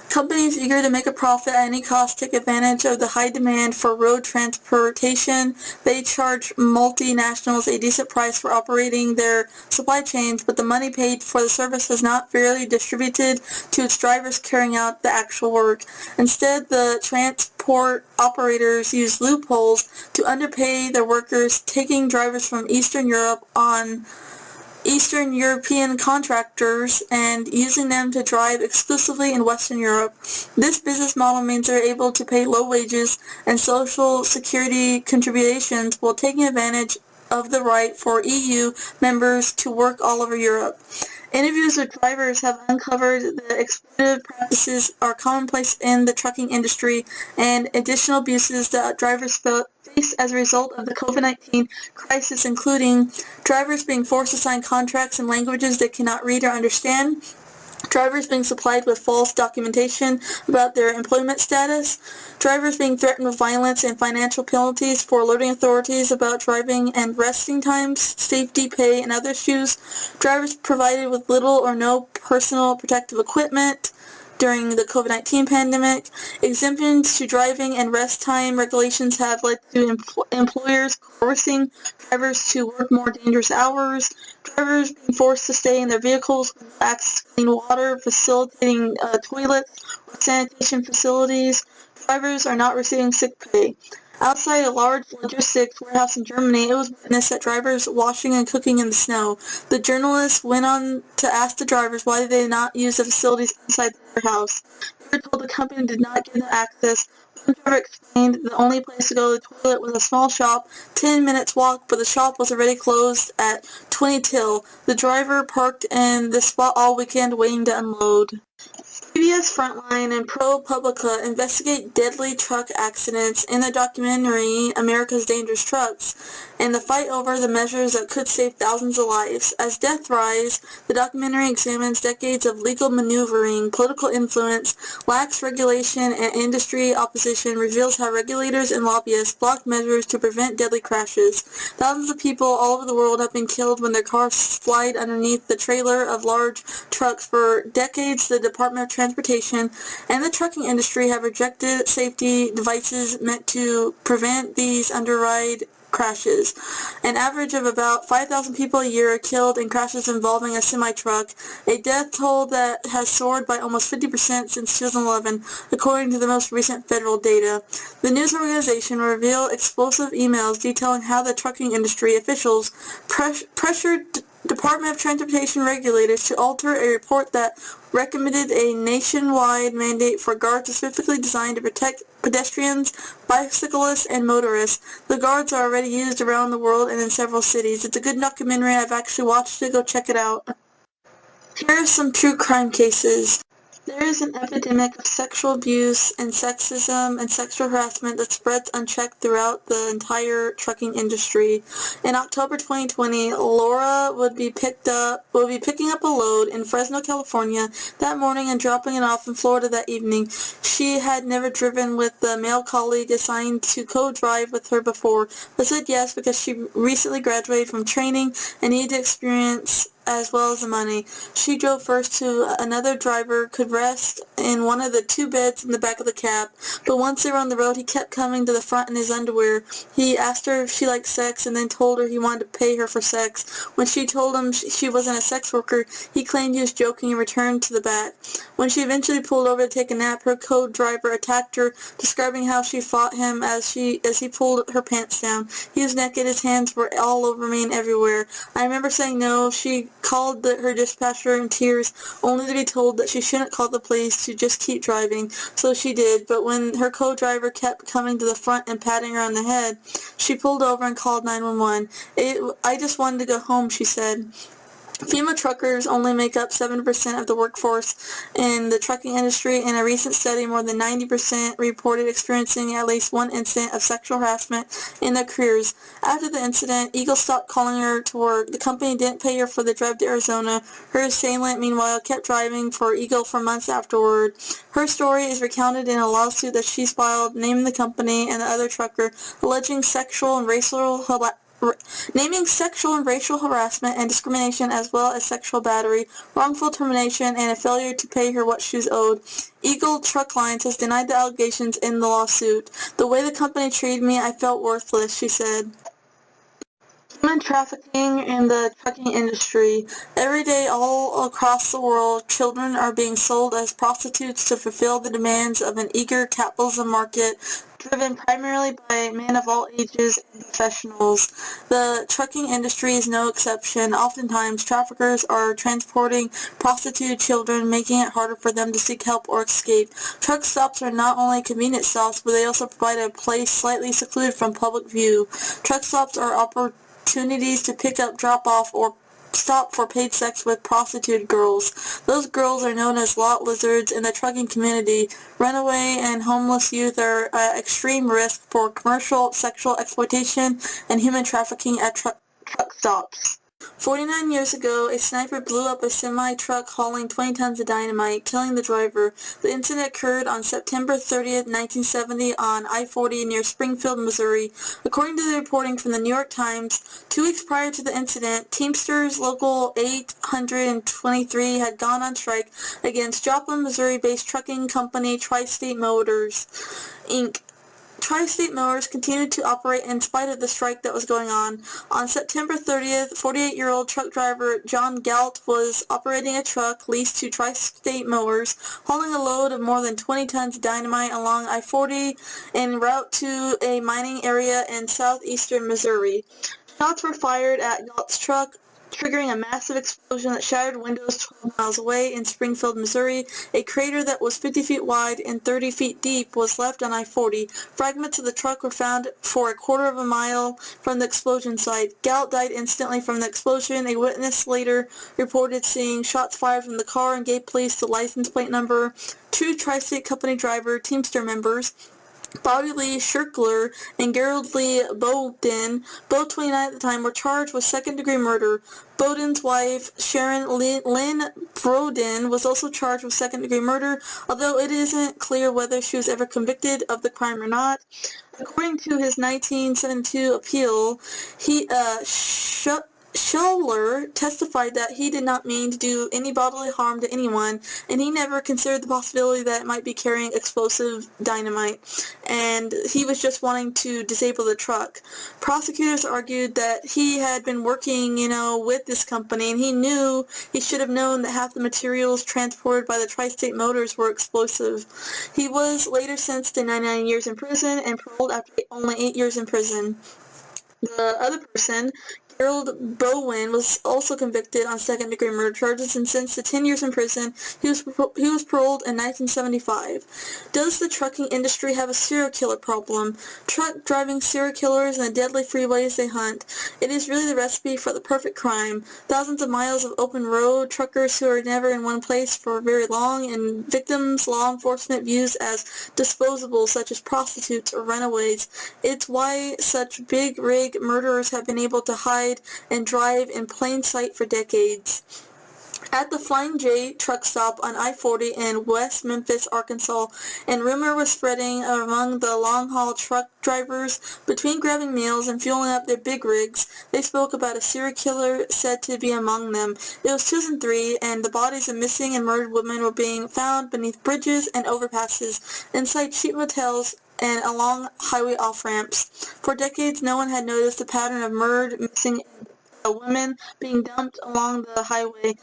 Speaker 6: Companies eager to make a profit at any cost take advantage of the high demand for road transportation. They charge multinationals a decent price for operating their supply chains, but the money paid for the service is not fairly distributed to its drivers carrying out the actual work. Instead, the transport operators use loopholes to underpay their workers, taking drivers from Eastern Europe on Eastern European contractors and using them to drive exclusively in Western Europe. This business model means they're able to pay low wages and social security contributions while taking advantage of the right for EU members to work all over Europe. Interviews with drivers have uncovered that exploitative practices are commonplace in the trucking industry, and additional abuses that drivers faced as a result of the COVID-19 crisis, including drivers being forced to sign contracts in languages they cannot read or understand, drivers being supplied with false documentation about their employment status, drivers being threatened with violence and financial penalties for alerting authorities about driving and resting times, safety, pay, and other issues, drivers provided with little or no personal protective equipment during the COVID-19 pandemic. Exemptions to driving and rest time regulations have led to employers coercing drivers to work more dangerous hours, drivers being forced to stay in their vehicles with access to clean water, facilitating toilets or sanitation facilities. Drivers are not receiving sick pay. Outside a large logistics warehouse in Germany, it was witnessed that drivers washing and cooking in the snow. The journalist went on to ask the drivers why they did not use the facilities inside the warehouse. They were told the company did not give them access. One driver explained the only place to go to the toilet was a small shop, 10 minutes walk, but the shop was already closed at 20 till. The driver parked in the spot all weekend waiting to unload. CBS Frontline and ProPublica investigate deadly truck accidents in the documentary America's Dangerous Trucks and the fight over the measures that could save thousands of lives. As death rise, the documentary examines decades of legal maneuvering, political influence, lax regulation, and industry opposition, reveals how regulators and lobbyists block measures to prevent deadly crashes. Thousands of people all over the world have been killed when their cars slide underneath the trailer of large trucks. For decades, the Department of Transportation and the trucking industry have rejected safety devices meant to prevent these underride crashes. An average of about 5,000 people a year are killed in crashes involving a semi-truck, a death toll that has soared by almost 50% since 2011, according to the most recent federal data. The news organization revealed explosive emails detailing how the trucking industry officials pressured Department of Transportation regulators to alter a report that recommended a nationwide mandate for guards specifically designed to protect pedestrians, bicyclists, and motorists. The guards are already used around the world and in several cities. It's a good documentary. I've actually watched it. Go check it out. Here are some true crime cases. There is an epidemic of sexual abuse and sexism and sexual harassment that spreads unchecked throughout the entire trucking industry. In October 2020, Laura would be picking up a load in Fresno, California that morning and dropping it off in Florida that evening. She had never driven with the male colleague assigned to co-drive with her before, but said yes because she recently graduated from training and needed experience as well as the money. She drove first so another driver could rest in one of the two beds in the back of the cab, but once they were on the road, he kept coming to the front in his underwear. He asked her if she liked sex and then told her he wanted to pay her for sex. When she told him she wasn't a sex worker, he claimed he was joking and returned to the back. When she eventually pulled over to take a nap, her co-driver attacked her, describing how she fought him as he pulled her pants down. He was naked, his hands were all over me and everywhere. I remember saying no. She called her dispatcher in tears, only to be told that she shouldn't call the police, to just keep driving. So she did, but when her co-driver kept coming to the front and patting her on the head, she pulled over and called 911. I just wanted to go home, she said. Female truckers only make up 7% of the workforce in the trucking industry. In a recent study, more than 90% reported experiencing at least one incident of sexual harassment in their careers. After the incident, Eagle stopped calling her to work. The company didn't pay her for the drive to Arizona. Her assailant, meanwhile, kept driving for Eagle for months afterward. Her story is recounted in a lawsuit that she's filed, naming the company and the other trucker, alleging sexual and racial harassment and discrimination, as well as sexual battery, wrongful termination, and a failure to pay her what she was owed. Eagle Truck Lines has denied the allegations in the lawsuit. The way the company treated me, I felt worthless, she said. Human trafficking in the trucking industry. Every day all across the world, children are being sold as prostitutes to fulfill the demands of an eager capitalism market driven primarily by men of all ages and professionals. The trucking industry is no exception. Oftentimes, traffickers are transporting prostituted children, making it harder for them to seek help or escape. Truck stops are not only convenience stops, but they also provide a place slightly secluded from public view. Truck stops are opportunities to pick up, drop off, or stop for paid sex with prostituted girls. Those girls are known as lot lizards in the trucking community. Runaway and homeless youth are at extreme risk for commercial sexual exploitation and human trafficking at truck stops. 49 years ago, a sniper blew up a semi-truck hauling 20 tons of dynamite, killing the driver. The incident occurred on September 30th, 1970 on I-40 near Springfield, Missouri. According to the reporting from the New York Times, 2 weeks prior to the incident, Teamsters Local 823 had gone on strike against Joplin, Missouri-based trucking company Tri-State Motors, Inc. Tri-State Motors continued to operate in spite of the strike that was going on. On September 30th, 48-year-old truck driver John Galt was operating a truck leased to Tri-State Motors, hauling a load of more than 20 tons of dynamite along I-40 en route to a mining area in southeastern Missouri. Shots were fired at Galt's truck, triggering a massive explosion that shattered windows 12 miles away in Springfield, Missouri. A crater that was 50 feet wide and 30 feet deep was left on I-40. Fragments of the truck were found for a quarter of a mile from the explosion site. Galt died instantly from the explosion. A witness later reported seeing shots fired from the car and gave police the license plate number. 2 Tri-State Company driver Teamster members, Bobby Lee Shirkler and Gerald Lee Bowden, both 29 at the time, were charged with second-degree murder. Bowden's wife, Sharon Lynn Brodin, was also charged with second-degree murder, although it isn't clear whether she was ever convicted of the crime or not. According to his 1972 appeal, Scholler testified that he did not mean to do any bodily harm to anyone, and he never considered the possibility that it might be carrying explosive dynamite, and he was just wanting to disable the truck. Prosecutors argued that he had been working, with this company, and he should have known that half the materials transported by the Tri-State Motors were explosive. He was later sentenced to 99 years in prison and paroled after only 8 years in prison. The other person, Gerald Bowen, was also convicted on second-degree murder charges and sentenced to 10 years in prison. He was paroled in 1975. Does the trucking industry have a serial killer problem? Truck driving serial killers and the deadly freeways they hunt. It is really the recipe for the perfect crime. Thousands of miles of open road, truckers who are never in one place for very long, and victims law enforcement views as disposable, such as prostitutes or runaways. It's why such big rig murderers have been able to hide and drive in plain sight for decades. At the Flying J truck stop on I-40 in West Memphis, Arkansas, and rumor was spreading among the long-haul truck drivers between grabbing meals and fueling up their big rigs. They spoke about a serial killer said to be among them. It was 2003, and the bodies of missing and murdered women were being found beneath bridges and overpasses, inside cheap motels, and along highway off-ramps. For decades, no one had noticed the pattern of murdered, missing women being dumped along the highway.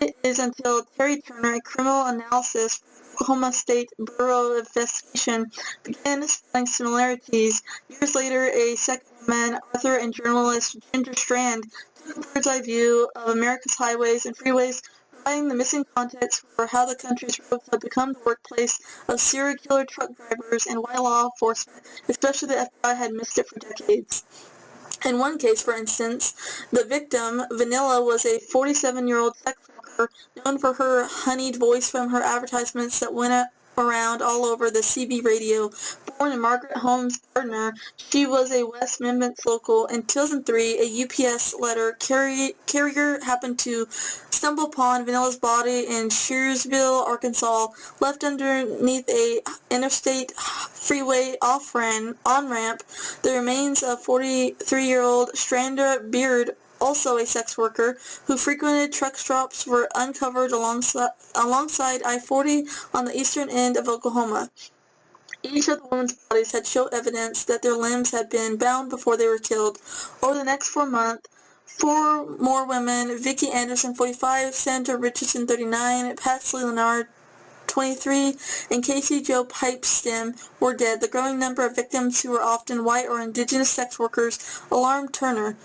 Speaker 6: It is until Terry Turner, a criminal analysis Oklahoma State Bureau of Investigation, began spotting similarities. Years later, a second woman, author and journalist Ginger Strand, took a bird's-eye view of America's highways and freeways, providing the missing context for how the country's roads have become the workplace of serial killer truck drivers and why law enforcement, especially the FBI, had missed it for decades. In one case, for instance, the victim, Vanilla, was a 47-year-old sex worker known for her honeyed voice from her advertisements that went around all over the CB radio. Born in Margaret Holmes Gardner, she was a West Memphis local. In 2003, a UPS letter carrier happened to stumble upon Vanilla's body in Shearsville, Arkansas, left underneath a interstate freeway on-ramp. The remains of 43-year-old Stranda Beard, also a sex worker, who frequented truck stops, were uncovered alongside I-40 on the eastern end of Oklahoma. Each of the women's bodies had shown evidence that their limbs had been bound before they were killed. Over the next 4 months, 4 more women, Vicki Anderson, 45, Sandra Richardson, 39, Patsy Leonard, 23, and Casey Jo Pipestem, were dead. The growing number of victims, who were often white or indigenous sex workers, alarmed Turner.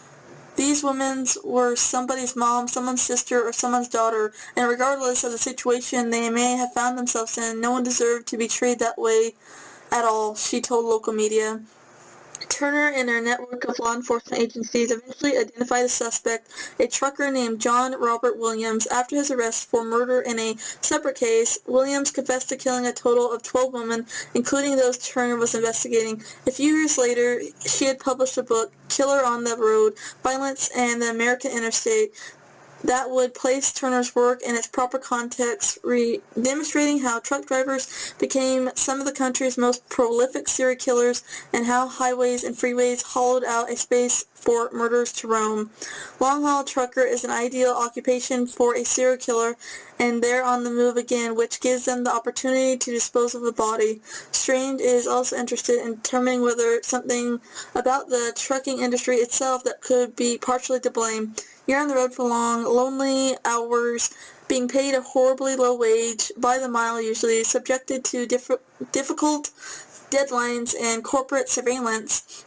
Speaker 6: These women were somebody's mom, someone's sister, or someone's daughter, and regardless of the situation they may have found themselves in, no one deserved to be treated that way at all, she told local media. Turner and her network of law enforcement agencies eventually identified the suspect, a trucker named John Robert Williams. After his arrest for murder in a separate case, Williams confessed to killing a total of 12 women, including those Turner was investigating. A few years later, she had published a book, Killer on the Road, Violence and the American Interstate, that would place Turner's work in its proper context, demonstrating how truck drivers became some of the country's most prolific serial killers and how highways and freeways hollowed out a space for murderers to roam. Long-haul trucker is an ideal occupation for a serial killer, and they're on the move again, which gives them the opportunity to dispose of the body. Strange is also interested in determining whether something about the trucking industry itself that could be partially to blame. You're on the road for long, lonely hours, being paid a horribly low wage, by the mile usually, subjected to difficult deadlines and corporate surveillance.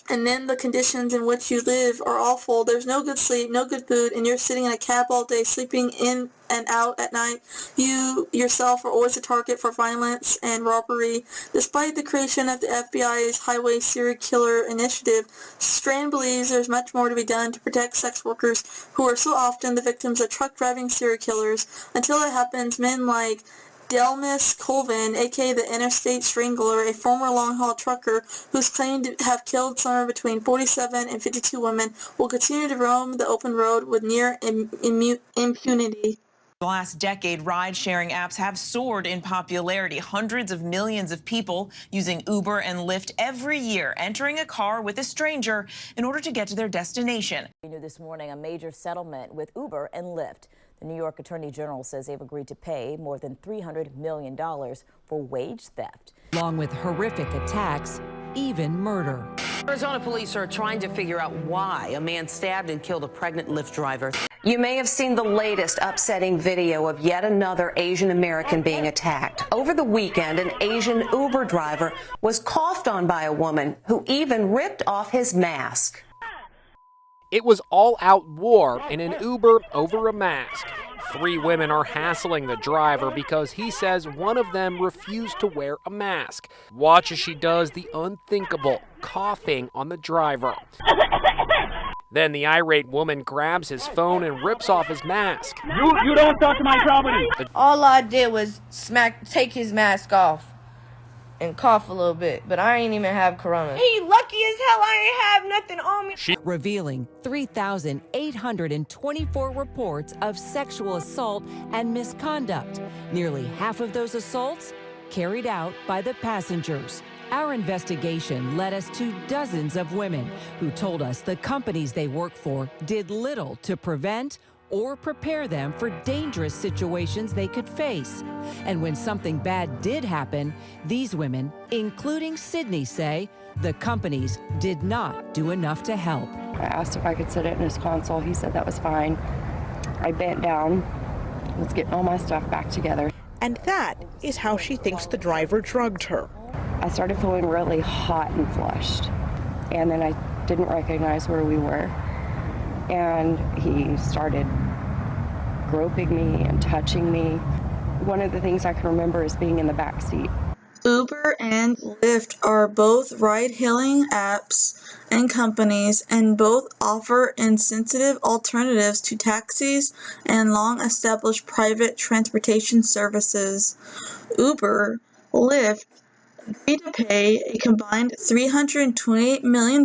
Speaker 6: And then the conditions in which you live are awful. There's no good sleep, no good food, and you're sitting in a cab all day, sleeping in and out at night. You yourself are always a target for violence and robbery. Despite the creation of the FBI's Highway Serial Killer Initiative, Strand believes there's much more to be done to protect sex workers who are so often the victims of truck-driving serial killers. Until it happens, men like Delmas Colvin, aka the Interstate Strangler, a former long-haul trucker who's claimed to have killed somewhere between 47 and 52 women, will continue to roam the open road with near impunity.
Speaker 4: The last decade, ride-sharing apps have soared in popularity. Hundreds of millions of people using Uber and Lyft every year, entering a car with a stranger in order to get to their destination.
Speaker 5: We knew this morning a major settlement with Uber and Lyft. The New York Attorney General says they've agreed to pay more than $300 million for wage theft.
Speaker 7: Along with horrific attacks, even murder.
Speaker 24: Arizona police are trying to figure out why a man stabbed and killed a pregnant Lyft driver.
Speaker 25: You may have seen the latest upsetting video of yet another Asian American being attacked. Over the weekend, an Asian Uber driver was coughed on by a woman who even ripped off his mask.
Speaker 26: It was all-out war in an Uber over a mask. 3 women are hassling the driver because he says one of them refused to wear a mask. Watch as she does the unthinkable, coughing on the driver. Then the irate woman grabs his phone and rips off his mask.
Speaker 27: You don't touch my property!
Speaker 28: All I did was take his mask off and cough a little bit, but I ain't even have corona. He lucky as hell I ain't have nothing on me.
Speaker 7: Revealing 3,824 reports of sexual assault and misconduct. Nearly half of those assaults carried out by the passengers. Our investigation led us to dozens of women who told us the companies they work for did little to prevent or prepare them for dangerous situations they could face. And when something bad did happen, these women, including Sydney, say the companies did not do enough to help.
Speaker 29: I asked if I could sit in his console. He said that was fine. I bent down, was getting all my stuff back together.
Speaker 30: And that is how she thinks the driver drugged her.
Speaker 29: I started feeling really hot and flushed, and then I didn't recognize where we were. And he started groping me and touching me. One of the things I can remember is being in the back seat.
Speaker 6: Uber and Lyft are both ride-hailing apps and companies, and both offer insensitive alternatives to taxis and long-established private transportation services. Uber, Lyft, agreed to pay a combined $328 million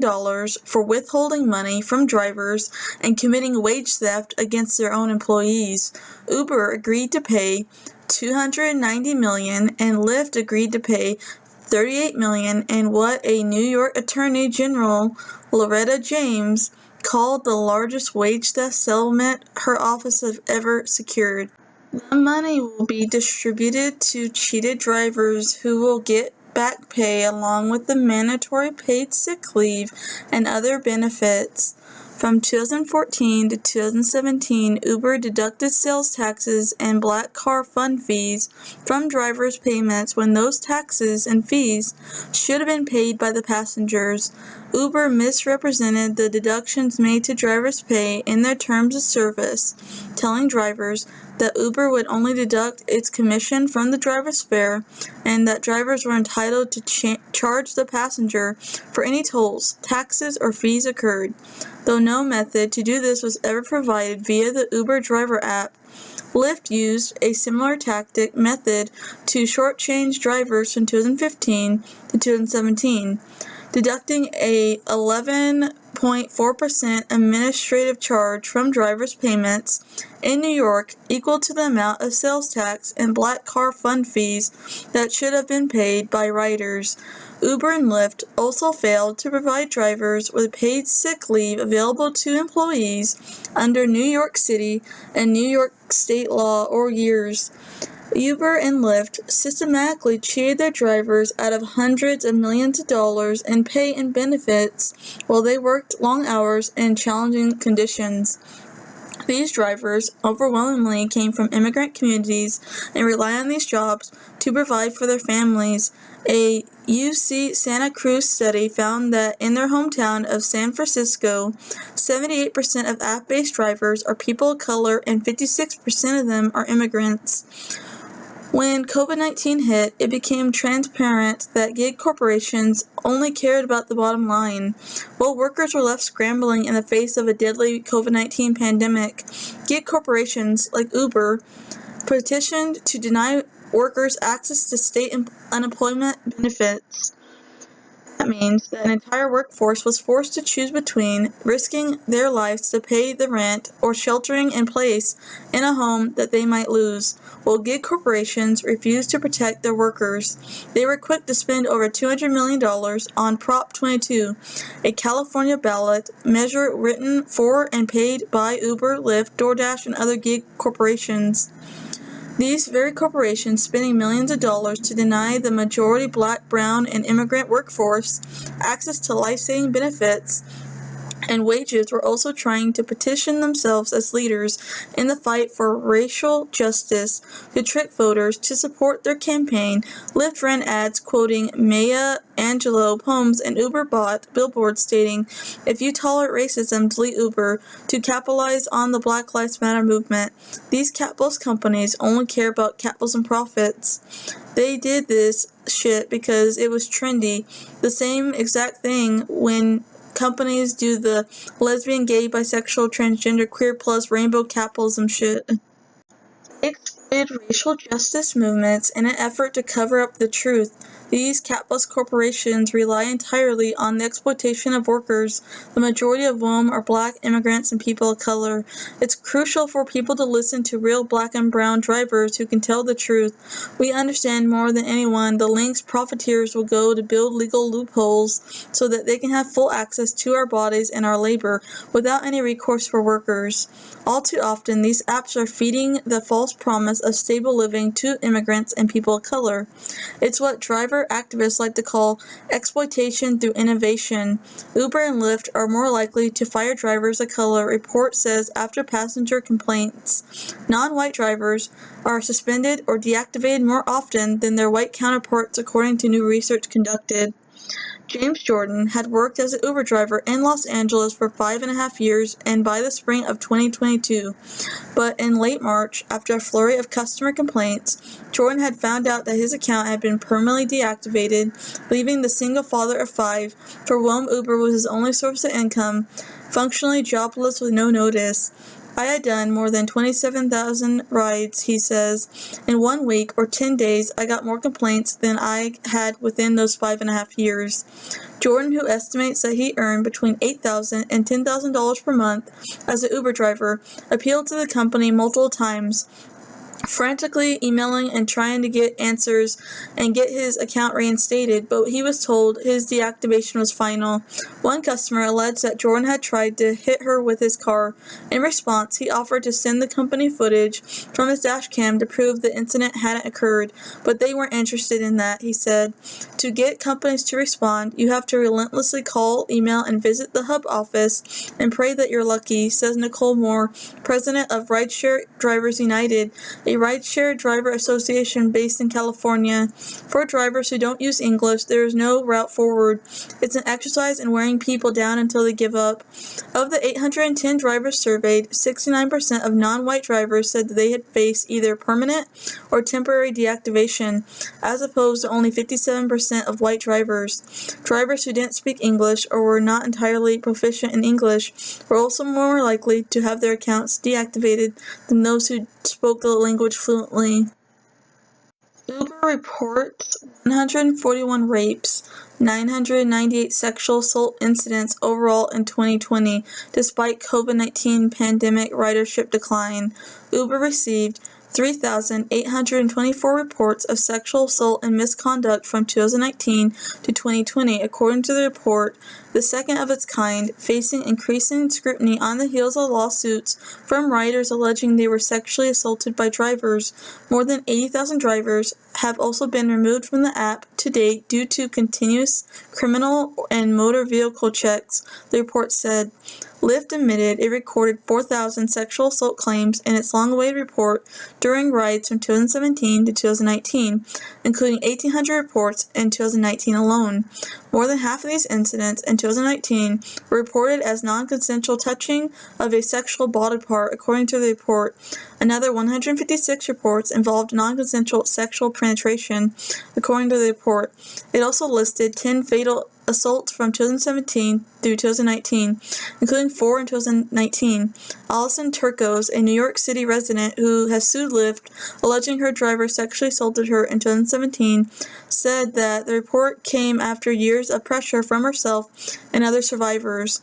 Speaker 6: for withholding money from drivers and committing wage theft against their own employees. Uber agreed to pay $290 million and Lyft agreed to pay $38 million in what a New York Attorney General, Loretta James, called the largest wage theft settlement her office has ever secured. The money will be distributed to cheated drivers who will get back pay along with the mandatory paid sick leave and other benefits. From 2014 to 2017, Uber deducted sales taxes and black car fund fees from drivers' payments when those taxes and fees should have been paid by the passengers. Uber misrepresented the deductions made to drivers' pay in their terms of service, telling drivers that Uber would only deduct its commission from the driver's fare and that drivers were entitled to charge the passenger for any tolls, taxes, or fees incurred. Though no method to do this was ever provided via the Uber driver app, Lyft used a similar method to shortchange drivers from 2015 to 2017, deducting a 11.4% administrative charge from drivers' payments in New York equal to the amount of sales tax and black car fund fees that should have been paid by riders. Uber and Lyft also failed to provide drivers with paid sick leave available to employees under New York City and New York state law or years. Uber and Lyft systematically cheated their drivers out of hundreds of millions of dollars in pay and benefits while they worked long hours in challenging conditions. These drivers overwhelmingly came from immigrant communities and rely on these jobs to provide for their families. A UC Santa Cruz study found that in their hometown of San Francisco, 78% of app-based drivers are people of color and 56% of them are immigrants. When COVID-19 hit, it became transparent that gig corporations only cared about the bottom line. While workers were left scrambling in the face of a deadly COVID-19 pandemic, gig corporations like Uber petitioned to deny workers access to state unemployment benefits. That means that an entire workforce was forced to choose between risking their lives to pay the rent or sheltering in place in a home that they might lose. While gig corporations refused to protect their workers, they were quick to spend over $200 million on Prop 22, a California ballot measure written for and paid by Uber, Lyft, DoorDash, and other gig corporations. These very corporations spending millions of dollars to deny the majority black, brown, and immigrant workforce access to life-saving benefits and wages were also trying to position themselves as leaders in the fight for racial justice to trick voters to support their campaign. Lyft ran ads quoting Maya Angelou poems and Uber bought billboards stating, "If you tolerate racism, delete Uber," to capitalize on the Black Lives Matter movement. These capitalist companies only care about capitalism profits. They did this shit because it was trendy. The same exact thing when companies do the lesbian, gay, bisexual, transgender, queer plus rainbow capitalism shit. They exploited racial justice movements in an effort to cover up the truth. These capitalist corporations rely entirely on the exploitation of workers, the majority of whom are black, immigrants, and people of color. It's crucial for people to listen to real black and brown drivers who can tell the truth. We understand more than anyone the lengths profiteers will go to build legal loopholes so that they can have full access to our bodies and our labor without any recourse for workers. All too often, these apps are feeding the false promise of stable living to immigrants and people of color. It's what driver activists like to call exploitation through innovation. Uber and Lyft are more likely to fire drivers of color, report says, after passenger complaints. Non-white drivers are suspended or deactivated more often than their white counterparts, according to new research conducted. James Jordan had worked as an Uber driver in Los Angeles for 5.5 years and by the spring of 2022. But in late March, after a flurry of customer complaints, Jordan had found out that his account had been permanently deactivated, leaving the single father of 5, for whom Uber was his only source of income, functionally jobless with no notice. I had done more than 27,000 rides, he says. In 1 week or 10 days, I got more complaints than I had within those 5.5 years. Jordan, who estimates that he earned between $8,000 and $10,000 per month as an Uber driver, appealed to the company multiple times, frantically emailing and trying to get answers and get his account reinstated, but he was told his deactivation was final. One customer alleged that Jordan had tried to hit her with his car. In response, he offered to send the company footage from his dash cam to prove the incident hadn't occurred, but they weren't interested in that, he said. To get companies to respond, you have to relentlessly call, email, and visit the hub office and pray that you're lucky, says Nicole Moore, president of Rideshare Drivers United, a rideshare driver association based in California. For drivers who don't use English, there is no route forward. It's an exercise in wearing people down until they give up. Of the 810 drivers surveyed, 69% of non-white drivers said that they had faced either permanent or temporary deactivation, as opposed to only 57% of white drivers. Drivers who didn't speak English or were not entirely proficient in English were also more likely to have their accounts deactivated than those who spoke the language fluently. Uber reports 141 rapes, 998 sexual assault incidents overall in 2020, despite COVID-19 pandemic ridership decline. Uber received 3,824 reports of sexual assault and misconduct from 2019 to 2020, according to the report, the second of its kind, facing increasing scrutiny on the heels of lawsuits from riders alleging they were sexually assaulted by drivers. More than 80,000 drivers have also been removed from the app to date due to continuous criminal and motor vehicle checks, the report said. Lyft admitted it recorded 4,000 sexual assault claims in its long-awaited report during rides from 2017 to 2019, including 1,800 reports in 2019 alone. More than half of these incidents in 2019 were reported as non-consensual touching of a sexual body part, according to the report. Another 156 reports involved non-consensual sexual penetration, according to the report. It also listed 10 fatal assaults from 2017 through 2019, including 4 in 2019. Allison Turcos, a New York City resident who has sued Lyft, alleging her driver sexually assaulted her in 2017, said that the report came after years of pressure from herself and other survivors.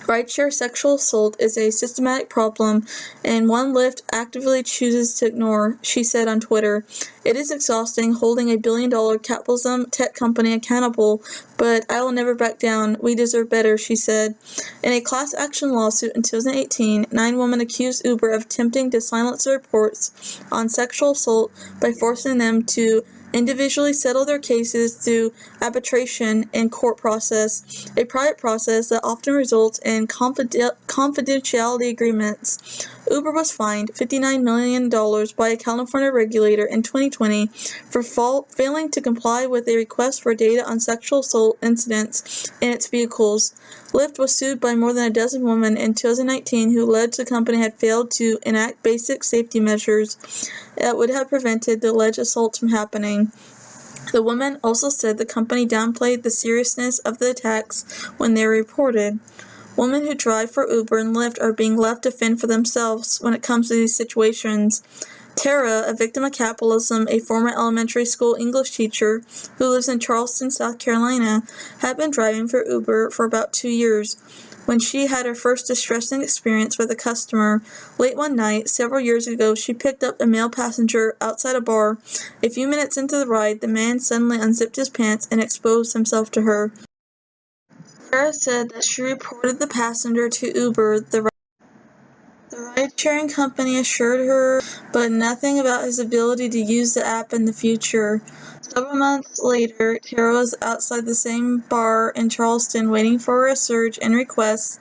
Speaker 6: Rideshare sexual assault is a systematic problem and one Lyft actively chooses to ignore, she said on Twitter. It is exhausting holding a billion-dollar capitalism tech company accountable, but I will never back down. We deserve better, she said. In a class action lawsuit in 2018, 9 women accused Uber of attempting to silence the reports on sexual assault by forcing them to individually settle their cases through arbitration and court process, a private process that often results in confidentiality agreements. Uber was fined $59 million by a California regulator in 2020 for failing to comply with a request for data on sexual assault incidents in its vehicles. Lyft was sued by more than a dozen women in 2019 who alleged the company had failed to enact basic safety measures that would have prevented the alleged assaults from happening. The women also said the company downplayed the seriousness of the attacks when they were reported. Women who drive for Uber and Lyft are being left to fend for themselves when it comes to these situations. Tara, a victim of capitalism, a former elementary school English teacher who lives in Charleston, South Carolina, had been driving for Uber for about 2 years when she had her first distressing experience with a customer. Late one night, several years ago, she picked up a male passenger outside a bar. A few minutes into the ride, the man suddenly unzipped his pants and exposed himself to her. Sarah said that she reported the passenger to Uber. The ride-sharing company assured her, but nothing about his ability to use the app in the future. Several months later, Tara was outside the same bar in Charleston waiting for a surge in requests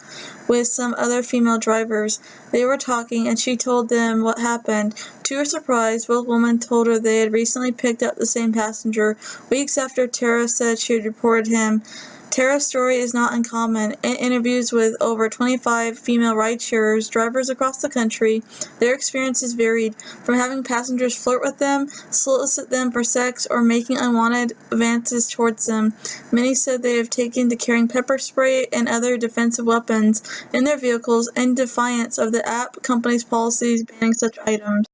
Speaker 6: with some other female drivers. They were talking and she told them what happened. To her surprise, both women told her they had recently picked up the same passenger, weeks after Tara said she had reported him. Tara's story is not uncommon. In interviews with over 25 female ride-sharers, drivers across the country, their experiences varied, from having passengers flirt with them, solicit them for sex, or making unwanted advances towards them. Many said they have taken to carrying pepper spray and other defensive weapons in their vehicles in defiance of the app company's policies banning such items.